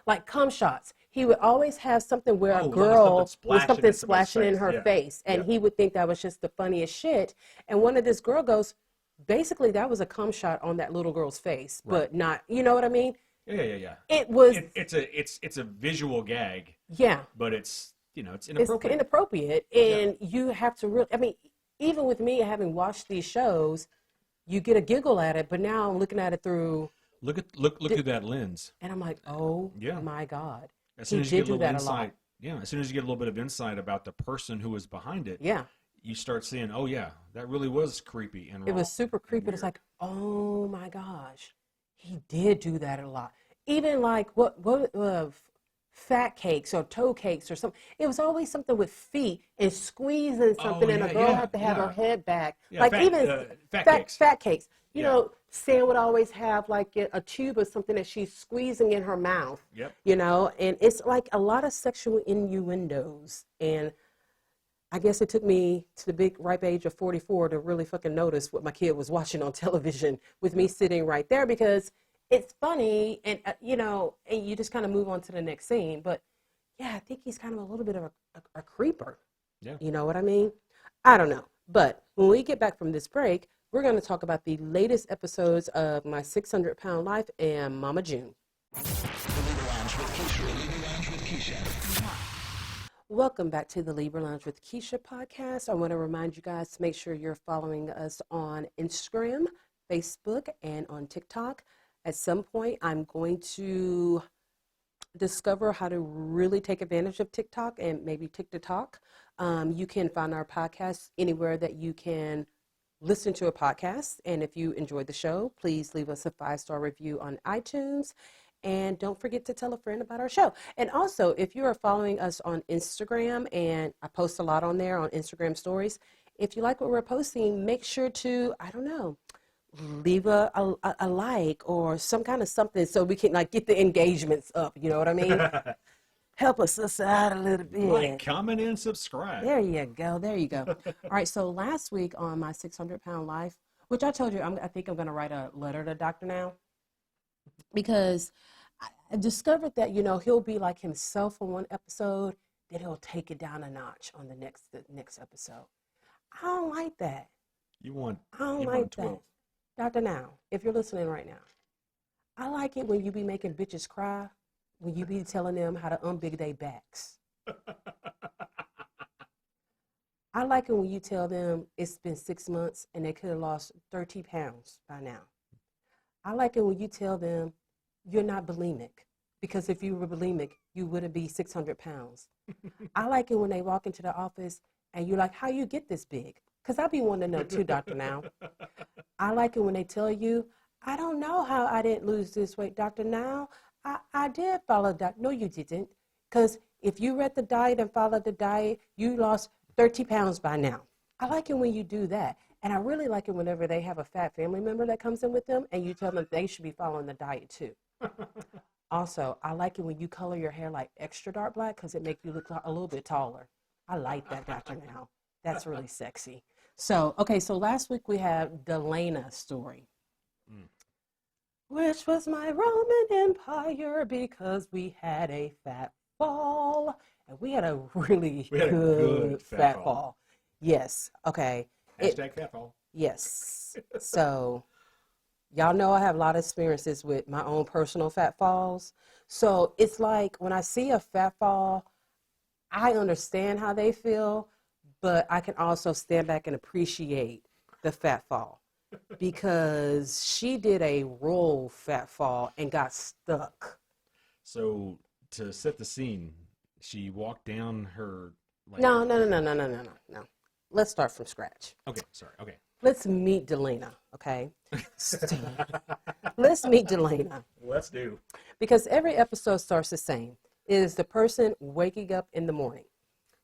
like cum shots. He would always have something where a girl with something splashing in her face, and he would think that was just the funniest shit. And one of this girl goes, basically, that was a cum shot on that little girl's face, but not, you know what I mean? Yeah. It was. It's a visual gag. Yeah. But it's inappropriate. It's inappropriate, and you have to really. I mean, even with me having watched these shows, you get a giggle at it, but now I'm looking at it through. Look through that lens. And I'm like, oh my God. As soon as you get a little insight, as soon as you get a little bit of insight about the person who was behind it, you start seeing, oh yeah, that really was creepy and raw. It was super creepy. It's like, Oh my gosh, he did do that a lot. Even like fat cakes or toe cakes or something. It was always something with feet and squeezing something, and a girl had to have her head back. Yeah, like fat cakes. Fat cakes. You Yeah. know, Sam would always have like a tube of something that she's squeezing in her mouth. Yep. You know, and it's like a lot of sexual innuendos. And I guess it took me to the big ripe age of 44 to really fucking notice what my kid was watching on television with me sitting right there, because it's funny, and you know, and you just kind of move on to the next scene. But yeah, I think he's kind of a little bit of a creeper. Yeah. You know what I mean? I don't know. But when we get back from this break, we're going to talk about the latest episodes of My 600-Pound Life and Mama June. Welcome back to the Libra Lounge with Keisha podcast. I want to remind you guys to make sure you're following us on Instagram, Facebook, and on TikTok. At some point, I'm going to discover how to really take advantage of TikTok and maybe TikTok. You can find our podcast anywhere that you can listen to a podcast. And if you enjoyed the show, please leave us a 5-star review on iTunes. And don't forget to tell a friend about our show. And also, if you are following us on Instagram, and I post a lot on there on Instagram stories, if you like what we're posting, make sure to, I don't know, leave a like or some kind of something so we can like get the engagements up. You know what I mean? Help us out a little bit. Like, comment, and subscribe. There you go. There you go. All right. So last week on My 600-Pound Life, which I told you, I think I'm going to write a letter to Dr. Now, because I discovered that, you know, he'll be like himself on one episode, then he'll take it down a notch on the next episode. I don't like that. You want I don't you like want that. 12. Dr. Now, if you're listening right now, I like it when you be making bitches cry, when you be telling them how to unbig their backs. I like it when you tell them it's been 6 months and they could have lost 30 pounds by now. I like it when you tell them you're not bulimic, because if you were bulimic, you wouldn't be 600 pounds. I like it when they walk into the office and you're like, how you get this big? Because I be wanting to know too, Dr. Now. I like it when they tell you, I don't know how I didn't lose this weight, Dr. Now. I did follow that. No, you didn't. Because if you read the diet and followed the diet, you lost 30 pounds by now. I like it when you do that. And I really like it whenever they have a fat family member that comes in with them and you tell them they should be following the diet too. Also, I like it when you color your hair like extra dark black because it makes you look a little bit taller. I like that, Dr. Now. That's really sexy. So, okay, so last week we have Delena's story, which was my Roman Empire, because we had a fat fall, and we had a really good fat fall. Yes, okay. Hashtag fat fall. Yes. So, y'all know I have a lot of experiences with my own personal fat falls. So, it's like when I see a fat fall, I understand how they feel, but I can also stand back and appreciate the fat fall, because she did a roll fat fall and got stuck. So to set the scene, she walked down her. Like, No. Let's start from scratch. Okay, sorry. Okay. Let's meet Delena, okay? Let's meet Delena. Let's do. Because every episode starts the same. It is the person waking up in the morning.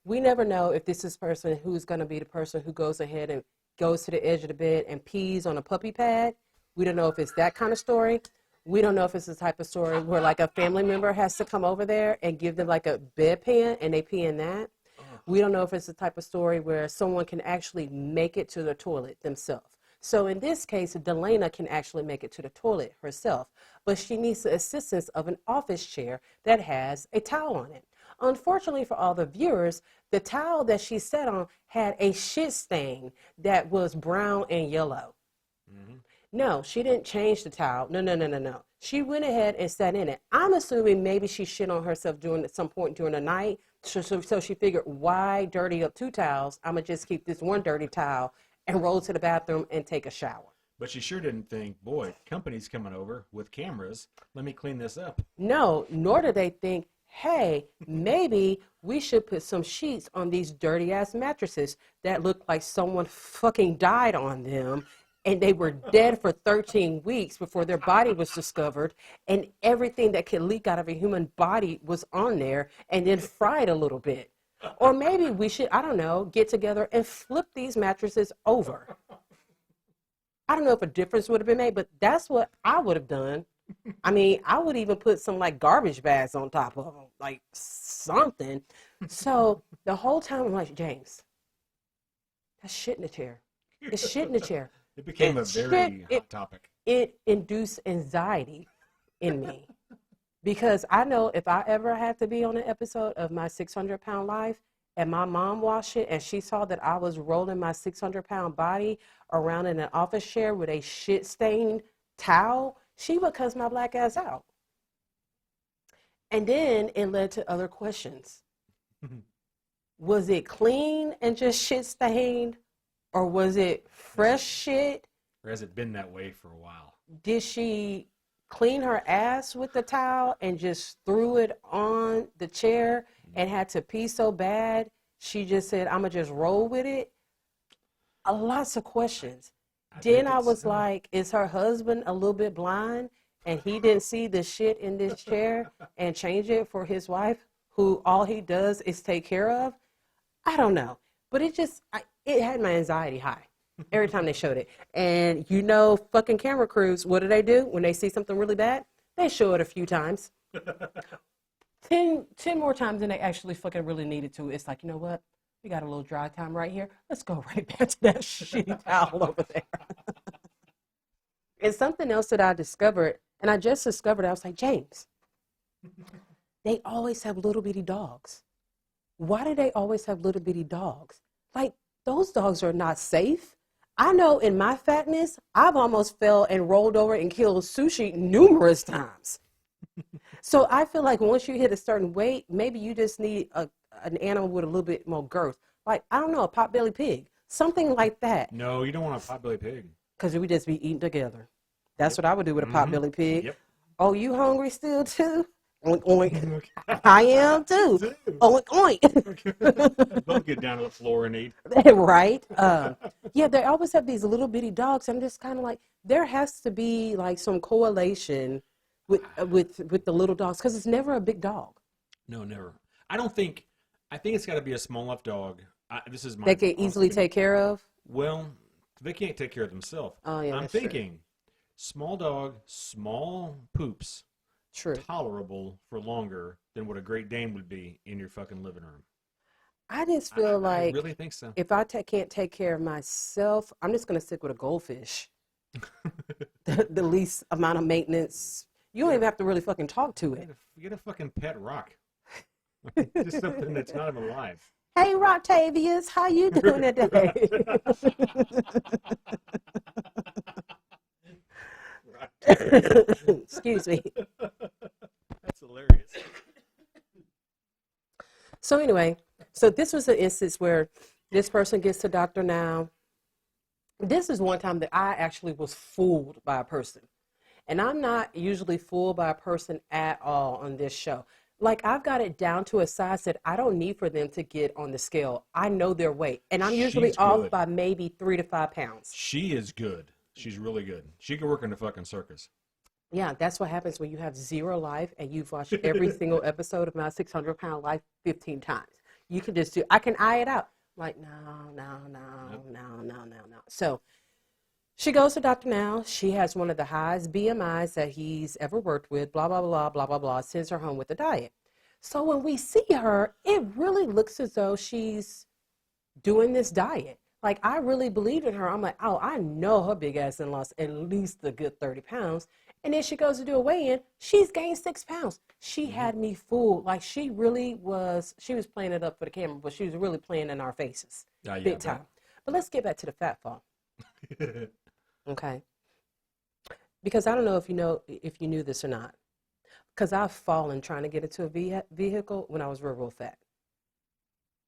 We never know if this is person who's going to be the person who goes ahead and goes to the edge of the bed and pees on a puppy pad. We don't know if it's that kind of story. We don't know if it's the type of story where like a family member has to come over there and give them like a bedpan and they pee in that. We don't know if it's the type of story where someone can actually make it to the toilet themselves. So in this case, Delena can actually make it to the toilet herself, but she needs the assistance of an office chair that has a towel on it. Unfortunately for all the viewers, the towel that she sat on had a shit stain that was brown and yellow. Mm-hmm. No, she didn't change the towel. No. She went ahead and sat in it. I'm assuming maybe she shit on herself at some point during the night. So she figured, why dirty up 2 towels? I'm going to just keep this one dirty towel and roll to the bathroom and take a shower. But she sure didn't think, boy, company's coming over with cameras. Let me clean this up. No, nor did they think, hey, maybe we should put some sheets on these dirty ass mattresses that look like someone fucking died on them and they were dead for 13 weeks before their body was discovered, and everything that could leak out of a human body was on there and then fried a little bit. Or maybe we should, I don't know, get together and flip these mattresses over. I don't know if a difference would have been made, but that's what I would have done. I mean, I would even put some like garbage bags on top of them, like something. So the whole time I'm like, James, that's shit in the chair. It's shit in the chair. It became a very hot topic. It induced anxiety in me because I know if I ever have to be on an episode of my 600-pound life and my mom watched it and she saw that I was rolling my 600-pound body around in an office chair with a shit-stained towel, she would cuss my black ass out. And then it led to other questions. Was it clean and just shit-stained? Or was it fresh shit? Or has it been that way for a while? Did she clean her ass with the towel and just threw it on the chair and had to pee so bad she just said, I'm going to just roll with it? Lots of questions. Then I was like, is her husband a little bit blind and he didn't see the shit in this chair and change it for his wife, who all he does is take care of? I don't know. But it just, it had my anxiety high every time they showed it. And you know, fucking camera crews, what do? When they see something really bad, they show it a few times. 10 more times than they actually fucking really needed to. It's like, you know what? We got a little dry time right here. Let's go right back to that shitty towel over there. And something else that I discovered, and I just discovered, I was like, James, they always have little bitty dogs. Why do they always have little bitty dogs? Like, those dogs are not safe. I know in my fatness, I've almost fell and rolled over and killed sushi numerous times. So I feel like once you hit a certain weight, maybe you just need an animal with a little bit more girth. Like, I don't know, a potbelly pig, something like that. No, you don't want a potbelly pig. Because we just be eating together. That's what I would do with a potbelly pig. Yep. Oh, you hungry still too? Oink, oink. I am too. Oink, oink. Both get down to the floor and eat. Right? Yeah, they always have these little bitty dogs. I'm just kind of like, there has to be like some correlation with the little dogs, because it's never a big dog. No, never. I think it's got to be a small enough dog. This is my. They can easily take care of. Well, they can't take care of themselves. Oh yeah. I'm thinking, small dog, small poops. True. Tolerable for longer than what a Great Dane would be in your fucking living room. I just feel like I really think so. If I can't take care of myself, I'm just going to stick with a goldfish. the least amount of maintenance. You don't even have to really fucking talk to it. Get a fucking pet rock. Just something that's not even alive. Hey, Roctavius, how you doing today? Excuse me. That's hilarious. So anyway, this was an instance where this person gets to doctor now. This is one time that I actually was fooled by a person. And I'm not usually fooled by a person at all on this show. Like, I've got it down to a size that I don't need for them to get on the scale. I know their weight. And I'm usually off by maybe 3 to 5 pounds. She is good. She's really good. She could work in the fucking circus. Yeah, that's what happens when you have zero life and you've watched every single episode of my 600-pound life 15 times. You can just I can eye it out. Like, no. So she goes to Dr. Now. She has one of the highest BMIs that he's ever worked with, blah, blah, blah, blah, blah, blah, sends her home with a diet. So when we see her, it really looks as though she's doing this diet. Like, I really believed in her. I'm like, oh, I know her big ass done lost at least a good 30 pounds. And then she goes to do a weigh-in. She's gained 6 pounds. She had me fooled. Like, she was playing it up for the camera, but she was really playing in our faces. Big time. But let's get back to the fat fall. Okay. Because I don't know if you knew this or not. Because I've fallen trying to get into a vehicle when I was real, real fat.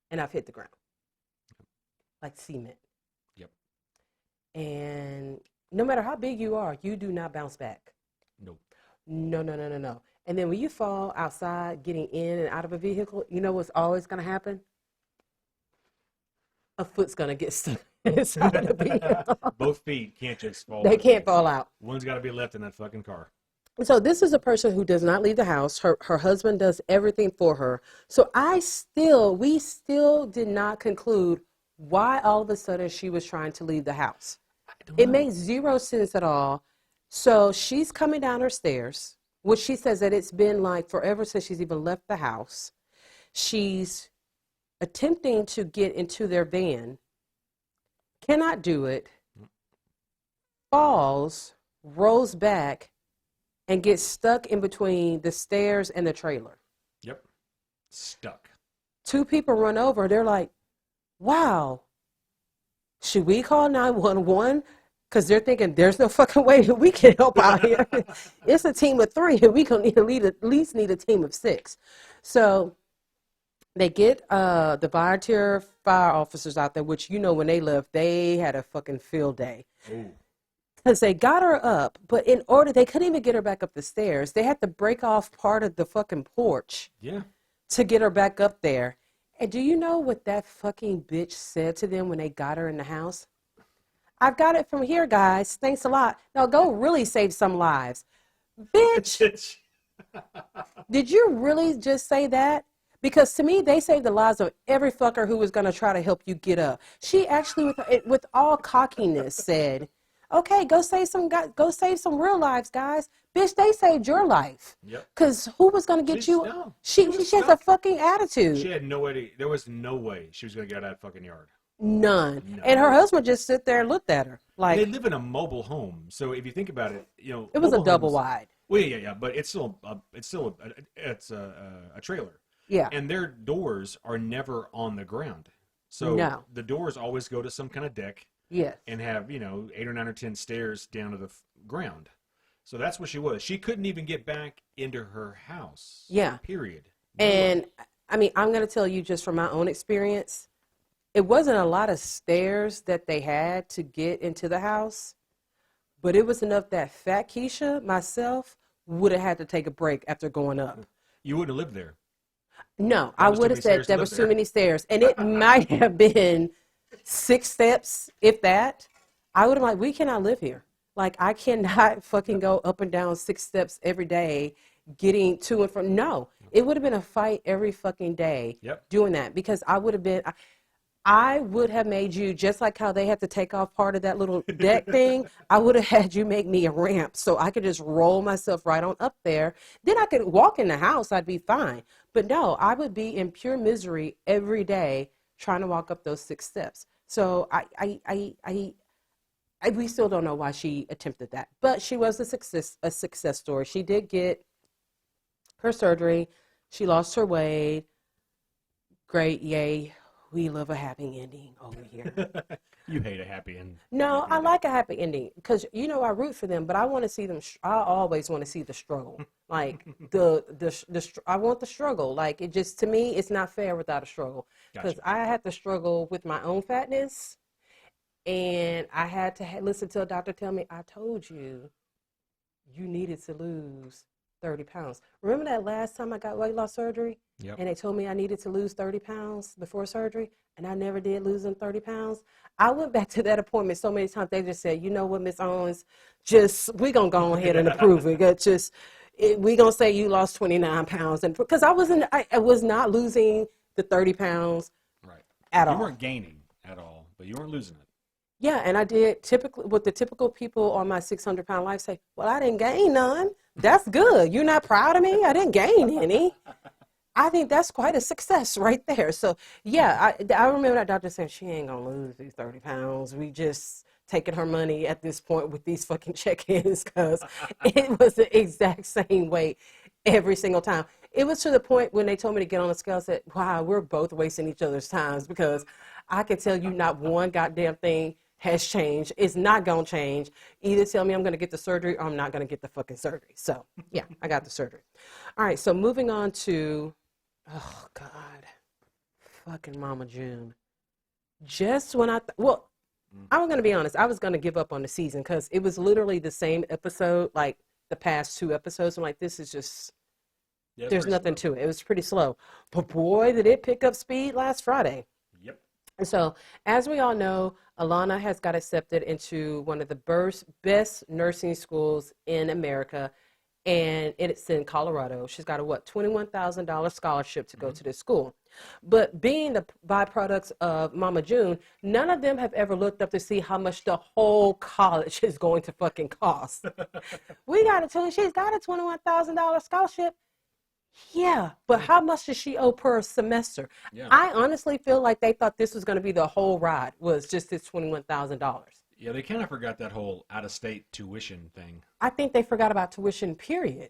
And I've hit the ground. Like cement. Yep. And no matter how big you are, you do not bounce back. Nope. No. And then when you fall outside, getting in and out of a vehicle, you know what's always going to happen? A foot's going to get stuck It's not gonna be. Both feet can't just fall. They with can't you. fall out. One's got to be left in that fucking car. So this is a person who does not leave the house. Her husband does everything for her. So we still did not conclude why all of a sudden she was trying to leave the house. It made zero sense at all. So she's coming down her stairs, which she says that it's been like forever since she's even left the house. She's attempting to get into their van, cannot do it, falls, rolls back, and gets stuck in between the stairs and the trailer. Yep. Stuck. Two people run over. They're like, wow, should we call 911? Because they're thinking there's no fucking way that we can help out here. It's a team of 3, and we gonna at least need a team of 6. So they get the volunteer fire officers out there, which, when they left, they had a fucking field day. Ooh. Because they got her up, but they couldn't even get her back up the stairs. They had to break off part of the fucking porch to get her back up there. And do you know what that fucking bitch said to them when they got her in the house? I've got it from here, guys. Thanks a lot. Now go really save some lives. Bitch, did you really just say that? Because to me, they saved the lives of every fucker who was going to try to help you get up. She actually, with all cockiness, said, okay, go save some real lives, guys. Bitch, they saved your life. Yep. Because who was going to get you? No, She has a fucking attitude. She had no way. There was no way she was going to get out of that fucking yard. None. And her husband just sit there and looked at her. Like, they live in a mobile home. So if you think about it, it was a double wide. Well, yeah. But it's still a trailer. Yeah. And their doors are never on the ground. So the doors always go to some kind of deck. Yes. And have, 8 or 9 or 10 stairs down to the ground. So that's what she was. She couldn't even get back into her house. Yeah. Period. And, I mean, I'm going to tell you just from my own experience, it wasn't a lot of stairs that they had to get into the house, but it was enough that fat Keisha, myself, would have had to take a break after going up. You wouldn't have lived there. No, I would have said there was too many stairs. And it might have been 6 steps, if that. I would have like, we cannot live here. Like, I cannot fucking go up and down 6 steps every day getting to and from. No, it would have been a fight every fucking day doing that, because I would have made you, just like how they had to take off part of that little deck thing, I would have had you make me a ramp so I could just roll myself right on up there. Then I could walk in the house, I'd be fine. But no, I would be in pure misery every day trying to walk up those 6 steps. So we still don't know why she attempted that, but she was a success story. She did get her surgery. She lost her weight. Great, yay. We love a happy ending over here. You hate a happy ending. No, I like a happy ending because, I root for them, but I want to see them. I always want to see the struggle. Like I want the struggle. Like, it just, to me, it's not fair without a struggle, because I had to struggle with my own fatness, and I had to listen to a doctor tell me, I told you, you needed to lose 30 pounds. Remember that last time I got weight loss surgery? Yep. And they told me I needed to lose 30 pounds before surgery, and I never did lose them 30 pounds. I went back to that appointment so many times. They just said, you know what, Miss Owens, we're going to go ahead and approve it. We're going to say you lost 29 pounds. And because I was not losing the 30 pounds at all. You weren't gaining at all, but you weren't losing it. Yeah, and I did typically what the typical people on my 600-pound life say, well, I didn't gain none. That's good. You're not proud of me? I didn't gain any. I think that's quite a success right there. So, yeah, I remember that doctor saying she ain't going to lose these 30 pounds. We just taking her money at this point with these fucking check-ins, because it was the exact same weight every single time. It was to the point when they told me to get on the scale, I said, wow, we're both wasting each other's times, because I can tell you not one goddamn thing has changed. It's not going to change. Either tell me I'm going to get the surgery or I'm not going to get the fucking surgery. So, yeah, I got the surgery. All right, so moving on to, oh, God, fucking Mama June. Just when I'm going to be honest, I was going to give up on the season because it was literally the same episode, like the past 2 episodes. I'm like, this is just, there's nothing to it. It was pretty slow. But boy, did it pick up speed last Friday. Yep. And so, as we all know, Alana has got accepted into one of the best nursing schools in America, and it's in Colorado. She's got a what, $21,000 scholarship to go to this school. But being the byproducts of Mama June, none of them have ever looked up to see how much the whole college is going to fucking cost. We got to tell you, she's got a $21,000 scholarship. Yeah, but how much does she owe per semester? Yeah. I honestly feel like they thought this was going to be the whole ride, was just this $21,000. Yeah, they kind of forgot that whole out-of-state tuition thing. I think they forgot about tuition, period,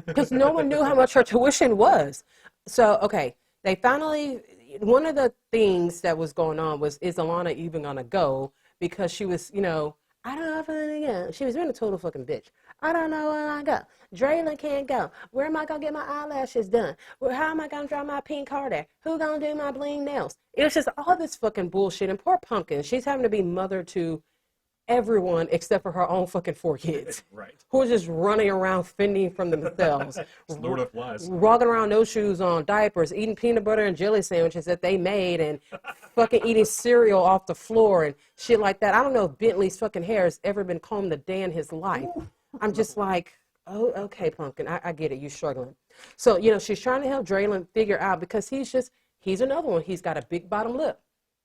because no one knew how much her tuition was. So, okay, they finally, one of the things that was going on was, is Alana even going to go? Because she was, you know, I don't know if I'm going to go. She was being a total fucking bitch. I don't know where I go. Draylon can't go. Where am I going to get my eyelashes done? How am I going to draw my pink heart at? Who going to do my bling nails? It was just all this fucking bullshit. And poor Pumpkin, she's having to be mother to everyone except for her own fucking 4 kids. Right. Who are just running around fending from themselves. It's Lord of Flies. Walking around no shoes on, diapers, eating peanut butter and jelly sandwiches that they made, and fucking eating cereal off the floor and shit like that. I don't know if Bentley's fucking hair has ever been combed a day in his life. I'm just like, oh, okay, Pumpkin, I get it, you're struggling. So, you know, she's trying to help Draylon figure out, because he's another one. He's got a big bottom lip.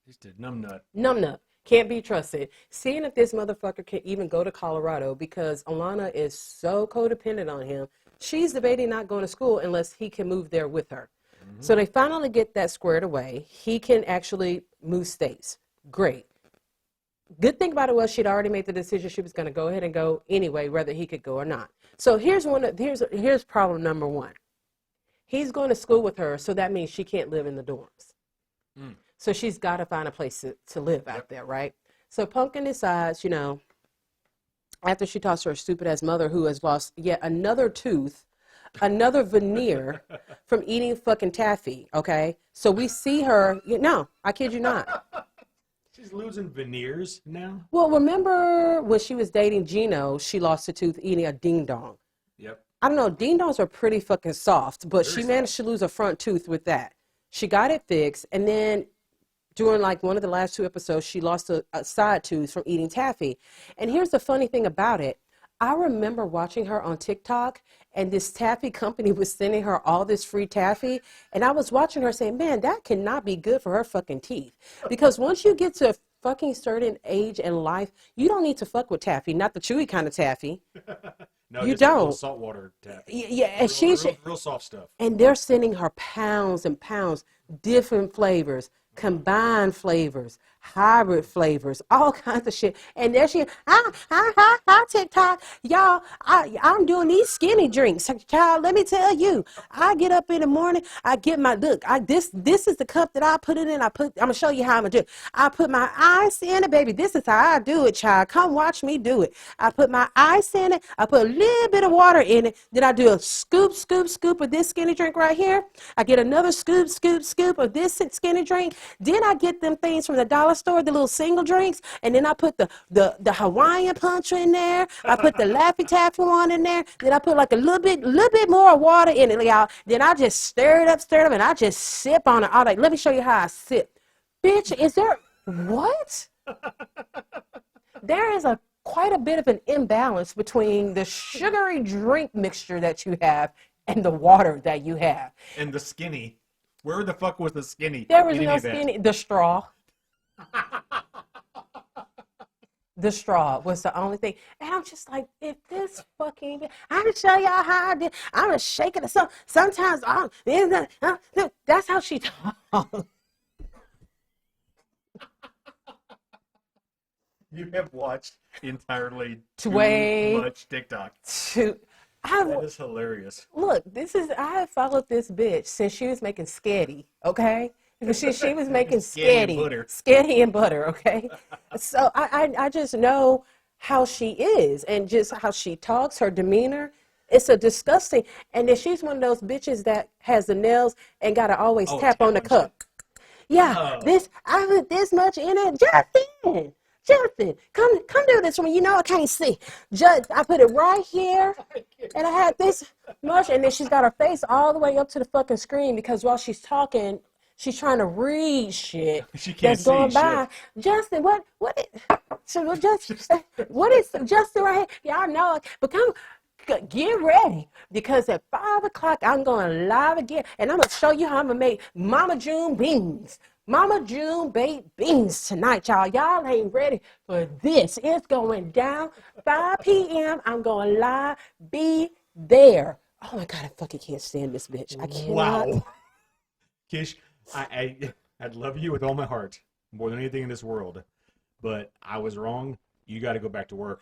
He's a numbnut. Numbnut. Can't be trusted. Seeing if this motherfucker can even go to Colorado, because Alana is so codependent on him. She's debating not going to school unless he can move there with her. Mm-hmm. So they finally get that squared away. He can actually move states. Great. Good thing about it was she'd already made the decision she was going to go ahead and go anyway, whether he could go or not. So here's problem number one. He's going to school with her, so that means she can't live in the dorms. Mm. So she's got to find a place to live out there, right? So Pumpkin decides, you know, after she talks to her stupid-ass mother, who has lost yet another tooth, another veneer from eating fucking taffy, okay? So we see her, no, I kid you not. She's losing veneers now? Well, remember when she was dating Gino, she lost a tooth eating a ding-dong. Yep. I don't know, ding-dongs are pretty fucking soft, but she managed to lose a front tooth with that. She got it fixed, and then during like one of the last 2 episodes, she lost a side tooth from eating taffy. And here's the funny thing about it. I remember watching her on TikTok, and this taffy company was sending her all this free taffy. And I was watching her saying, man, that cannot be good for her fucking teeth. Because once you get to a fucking certain age in life, you don't need to fuck with taffy, not the chewy kind of taffy. No, you just don't. Saltwater taffy. Yeah, and real soft stuff. And they're sending her pounds and pounds, different flavors, combined flavors, hybrid flavors, all kinds of shit. And there she, hi, TikTok. Y'all, I'm doing these skinny drinks. Child, let me tell you, I get up in the morning, I get my, look, this is the cup that I put it in. I'm going to show you how I'm going to do it. I put my ice in it, baby. This is how I do it, child. Come watch me do it. I put my ice in it. I put a little bit of water in it. Then I do a scoop of this skinny drink right here. I get another scoop of this skinny drink. Then I get them things from the dollar store, the little single drinks, and then I put the Hawaiian punch in there. I put the Laffy Taffy one in there. Then I put like a little bit more water in it, y'all. Then I just stir it up, and I just sip on it. All right, let me show you how I sip. Bitch, is there, what? There is quite a bit of an imbalance between the sugary drink mixture that you have and the water that you have. And the skinny. Where the fuck was the skinny? There was no skinny. The straw. The straw was the only thing. And I'm just like, if this fucking, I'm going to show y'all how I did. I'm going to shake it. Sometimes, that's how she talks. You have watched entirely too much TikTok. That is hilarious. Look, I have followed this bitch since she was making sketty, okay? Because she was making sketty and butter, okay? So I just know how she is and just how she talks, her demeanor. It's a disgusting. And then she's one of those bitches that has the nails and got to always tap on the cup. Yeah, I put this much in it. Justin, come do this for me. You know I can't see. I put it right here, and I had this much, and then she's got her face all the way up to the fucking screen because while she's talking, She's trying to read shit She can't that's going see by. shit. Justin, what is Justin right here? Y'all know it. But get ready, because at 5 o'clock I'm going live again, and I'm going to show you how I'm going to make Mama June beans. Mama June baked beans tonight, y'all. Y'all ain't ready for this. It's going down 5 p.m. I'm going live. Be there. Oh my God, I fucking can't stand this bitch. I cannot. Wow. Kish, I'd love you with all my heart, more than anything in this world. But I was wrong. You got to go back to work.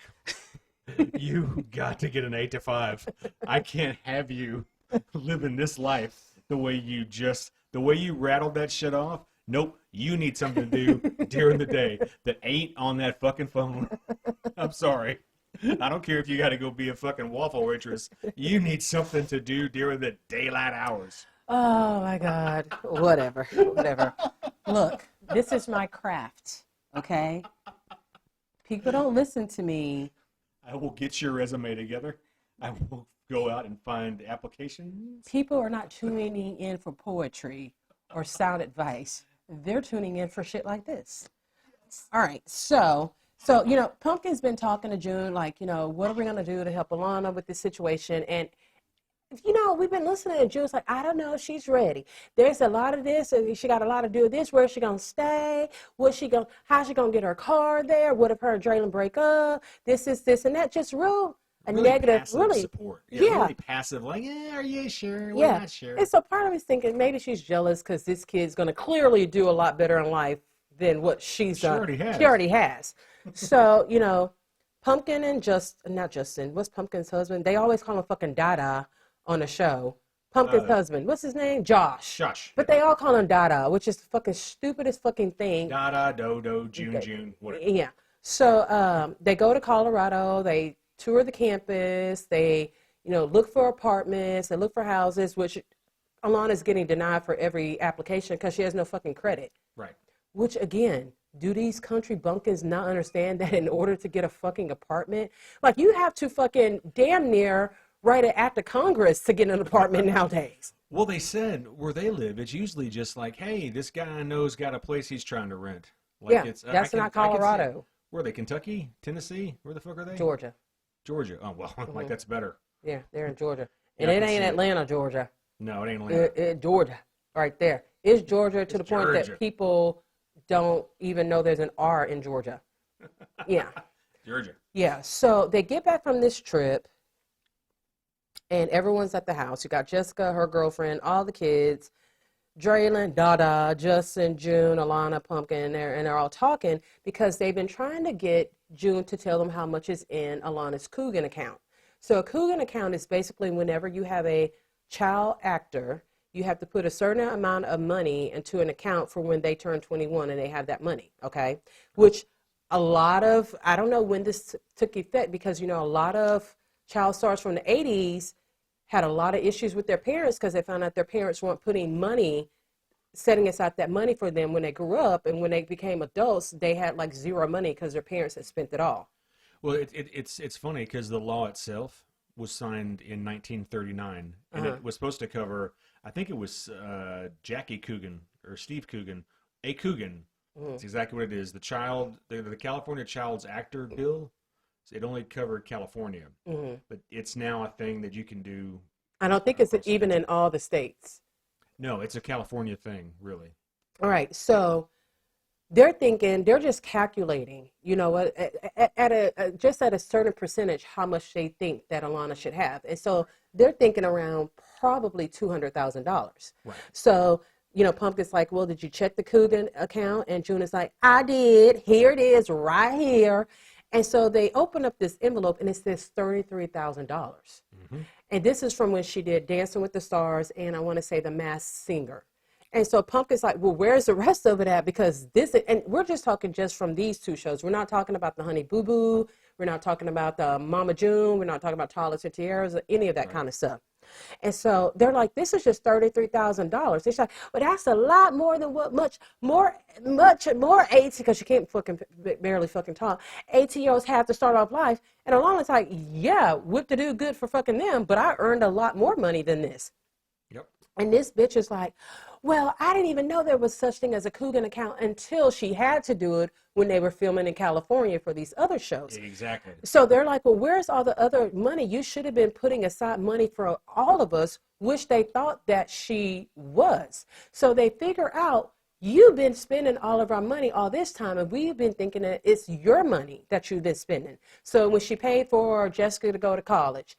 You got to get an 8 to 5. I can't have you living this life the way you rattled that shit off. Nope, you need something to do during the day that ain't on that fucking phone. I'm sorry. I don't care if you got to go be a fucking waffle waitress. You need something to do during the daylight hours. Oh my God. Whatever. Look, this is my craft, okay? People don't listen to me. I will get your resume together. I will go out and find applications. People are not tuning in for poetry or sound advice. They're tuning in for shit like this. All right, so Pumpkin's been talking to June, like, what are we gonna do to help Alana with this situation? And we've been listening to June's like, I don't know if she's ready. There's a lot of this, and she got a lot to do with this. Where's she gonna stay? How's she gonna get her car there? What if her and Draylen break up? This, and that. Just really negative, passive support. Really passive, like, are you sure? We're not sure. And so part of me's thinking maybe she's jealous because this kid's gonna clearly do a lot better in life than what she's done. She already has. So, Pumpkin and not Justin, what's Pumpkin's husband? They always call him fucking Dada on the show. Pumpkin's husband, what's his name? Josh. But they all call him Dada, which is the fucking stupidest fucking thing. Dada, Dodo, June, whatever. Yeah. So they go to Colorado, they tour the campus, they, look for apartments, they look for houses, which Alana's getting denied for every application because she has no fucking credit. Right. Which, again, do these country bumpkins not understand that in order to get a fucking apartment, like, you have to fucking damn near write an act of Congress to get an apartment nowadays? Well, they said where they live, it's usually just like, hey, this guy I know's got a place he's trying to rent. Like, that's not Colorado. Where are they, Kentucky? Tennessee? Where the fuck are they? Georgia. Oh, well, like, that's better. Yeah, they're in Georgia. And it ain't Atlanta, Georgia. No, it ain't Atlanta. Georgia, right there. It's Georgia to the point that people don't even know there's an R in Georgia. Yeah. Georgia. Yeah, so they get back from this trip, and everyone's at the house. You got Jessica, her girlfriend, all the kids, Draylen, Dada, Justin, June, Alana, Pumpkin, and they're all talking because they've been trying to get June to tell them how much is in Alana's Coogan account. So a Coogan account is basically whenever you have a child actor, you have to put a certain amount of money into an account for when they turn 21 and they have that money, okay? Which I don't know when this took effect because, a lot of child stars from the 80s had a lot of issues with their parents because they found out their parents weren't setting aside that money for them when they grew up, and when they became adults, they had like zero money because their parents had spent it all. Well, it's funny because the law itself was signed in 1939, and it was supposed to cover, I think it was Jackie Coogan or Steve Coogan, a Coogan. That's exactly what it is. The California Child's Actor Bill, it only covered California, but it's now a thing that you can do. I don't think it's even in all the states. No, it's a California thing, really. All right, so they're just calculating, just at a certain percentage how much they think that Alana should have. And so they're thinking around probably $200,000. Right. So, Pumpkin's like, well, did you check the Coogan account? And June is like, I did. Here it is right here. And so they open up this envelope and it says $33,000. And this is from when she did Dancing with the Stars and I want to say The Masked Singer. And so Pumpkin's like, well, where's the rest of it at? Because and we're just talking just from these two shows. We're not talking about the Honey Boo Boo. We're not talking about the Mama June. We're not talking about Toilets and Tiaras or any of that kind of stuff. And so they're like, this is just $33,000. They're like, well, that's a lot more than much more 18, because you can't barely fucking talk. 18-year-olds have to start off life. And Alana's like, yeah, whip-de-doo good for fucking them, but I earned a lot more money than this. Yep. And this bitch is like, well, I didn't even know there was such thing as a Coogan account until she had to do it when they were filming in California for these other shows. Exactly. So they're like, well, where's all the other money? You should have been putting aside money for all of us, which they thought that she was. So they figure out, you've been spending all of our money all this time, and we've been thinking that it's your money that you've been spending. So when she paid for Jessica to go to college,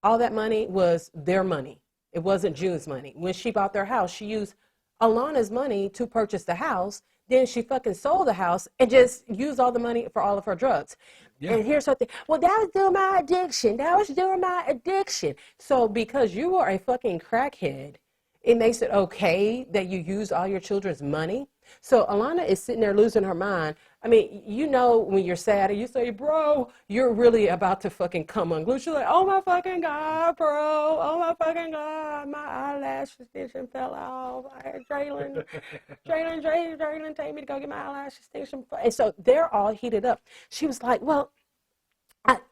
all that money was their money. It wasn't June's money. When she bought their house, she used Alana's money to purchase the house. Then she fucking sold the house and just used all the money for all of her drugs. Yeah. And here's something. Well, that was during my addiction. That was during my addiction. So because you are a fucking crackhead, it makes it okay that you use all your children's money. So Alana is sitting there losing her mind. I mean, you know, when you're sad and you say, bro, you're really about to fucking come unglued. She's like, oh my fucking God, bro. Oh my fucking God. My eyelash extension fell off. Draylen, take me to go get my eyelash extension. And so they're all heated up. She was like, well,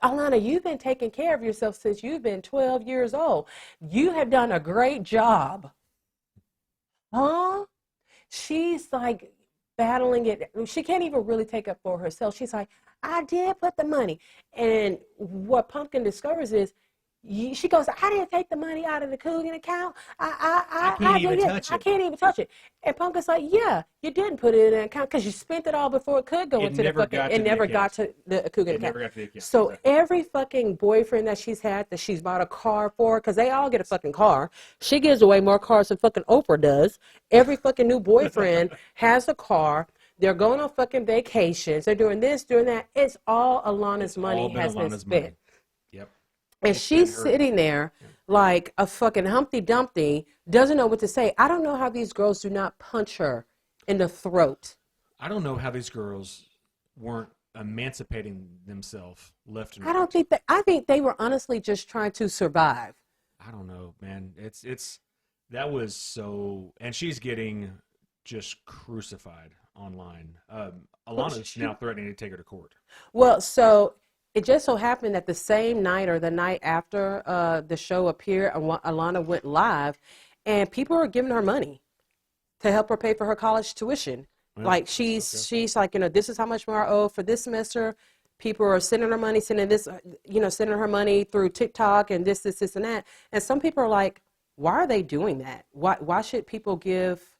Alana, you've been taking care of yourself since you've been 12 years old. You have done a great job. Huh? She's like battling it. She can't even really take up for herself. She's like, I did put the money. And what Pumpkin discovers is, she goes, I didn't take the money out of the Coogan account. I can't even touch it. I can't even touch it. And Pumpkin's like, yeah, you didn't put it in an account because you spent it all before it could go into the fucking, it never got to the Coogan account. Never got to the account. So every fucking boyfriend that she's had, that she's bought a car for, because they all get a fucking car. She gives away more cars than fucking Oprah does. Every fucking new boyfriend has a car. They're going on fucking vacations. They're doing this, doing that. It's all Alana's money has been spent. Yep. And she's sitting there like a fucking Humpty Dumpty, doesn't know what to say. I don't know how these girls do not punch her in the throat. I don't know how these girls weren't emancipating themselves left and I right. don't think that. I think they were honestly just trying to survive. I don't know, man. That was so, and she's getting just crucified online. Alana's now threatening to take her to court. Well, so it just so happened that the same night or the night after the show appeared, Alana went live, and people are giving her money to help her pay for her college tuition. Yeah. Like she's like, you know, this is how much more I owe for this semester. People are sending her money, sending her money through TikTok and this, and that. And some people are like, why are they doing that? Why should people give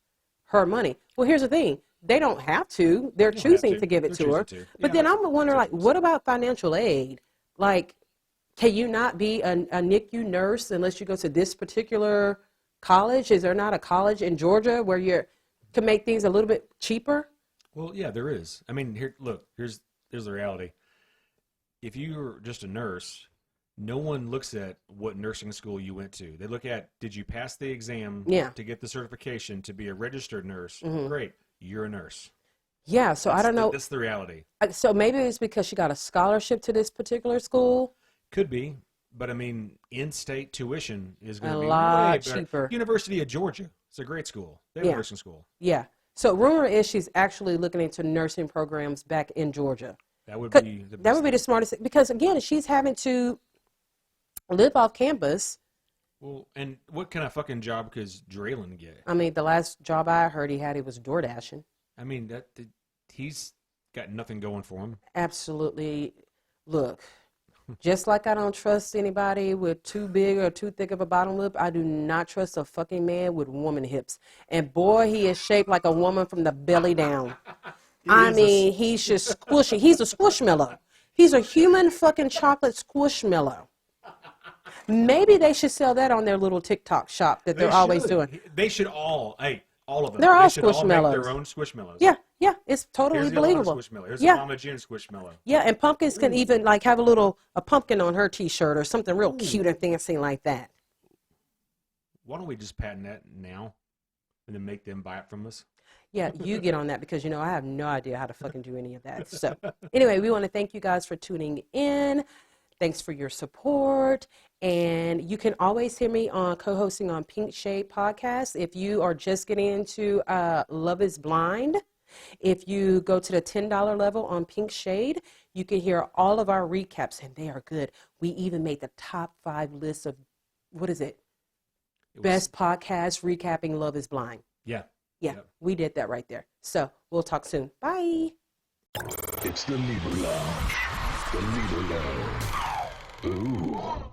her money? Well, here's the thing. They don't have to. They're choosing to give it to her. But then I'm wondering, like, what about financial aid? Like, can you not be a NICU nurse unless you go to this particular college? Is there not a college in Georgia where you can make things a little bit cheaper? Well, yeah, there is. I mean, here's the reality. If you're just a nurse, no one looks at what nursing school you went to. They look at, did you pass the exam to get the certification to be a registered nurse? Mm-hmm. Great. You're a nurse. Yeah, so I don't know. That's the reality. So maybe it's because she got a scholarship to this particular school. Could be, but I mean, in-state tuition is going to be a lot way cheaper. University of Georgia. It's a great school. They have a nursing school. Yeah. So rumor is she's actually looking into nursing programs back in Georgia. That would be the smartest thing, because again, she's having to live off campus. Well, and what kind of fucking job could Draylen get? I mean, the last job I heard he was door dashing. I mean, he's got nothing going for him. Absolutely. Look, just like I don't trust anybody with too big or too thick of a bottom lip, I do not trust a fucking man with woman hips. And boy, he is shaped like a woman from the belly down. He's just squishy. He's a squishmallow. He's a human fucking chocolate squishmallow. Maybe they should sell that on their little TikTok shop that they're always doing. They should all of them. They're all should squishmallows. All make their own squishmallows. Yeah, it's totally Here's believable. Here's the Mama June squishmallow. Yeah, and Pumpkins can even like have a pumpkin on her T-shirt or something real cute and fancy like that. Why don't we just patent that now and then make them buy it from us? Yeah, you get on that because, I have no idea how to fucking do any of that. So anyway, we want to thank you guys for tuning in. Thanks for your support. And you can always hear me on co-hosting on Pink Shade Podcast. If you are just getting into Love is Blind, if you go to the $10 level on Pink Shade, you can hear all of our recaps, and they are good. We even made the top 5 list of, best podcast recapping Love is Blind. Yeah. Yeah, Yep. we did that right there. So we'll talk soon. Bye. It's the Libra Lounge. The Libra Lounge. Ooh.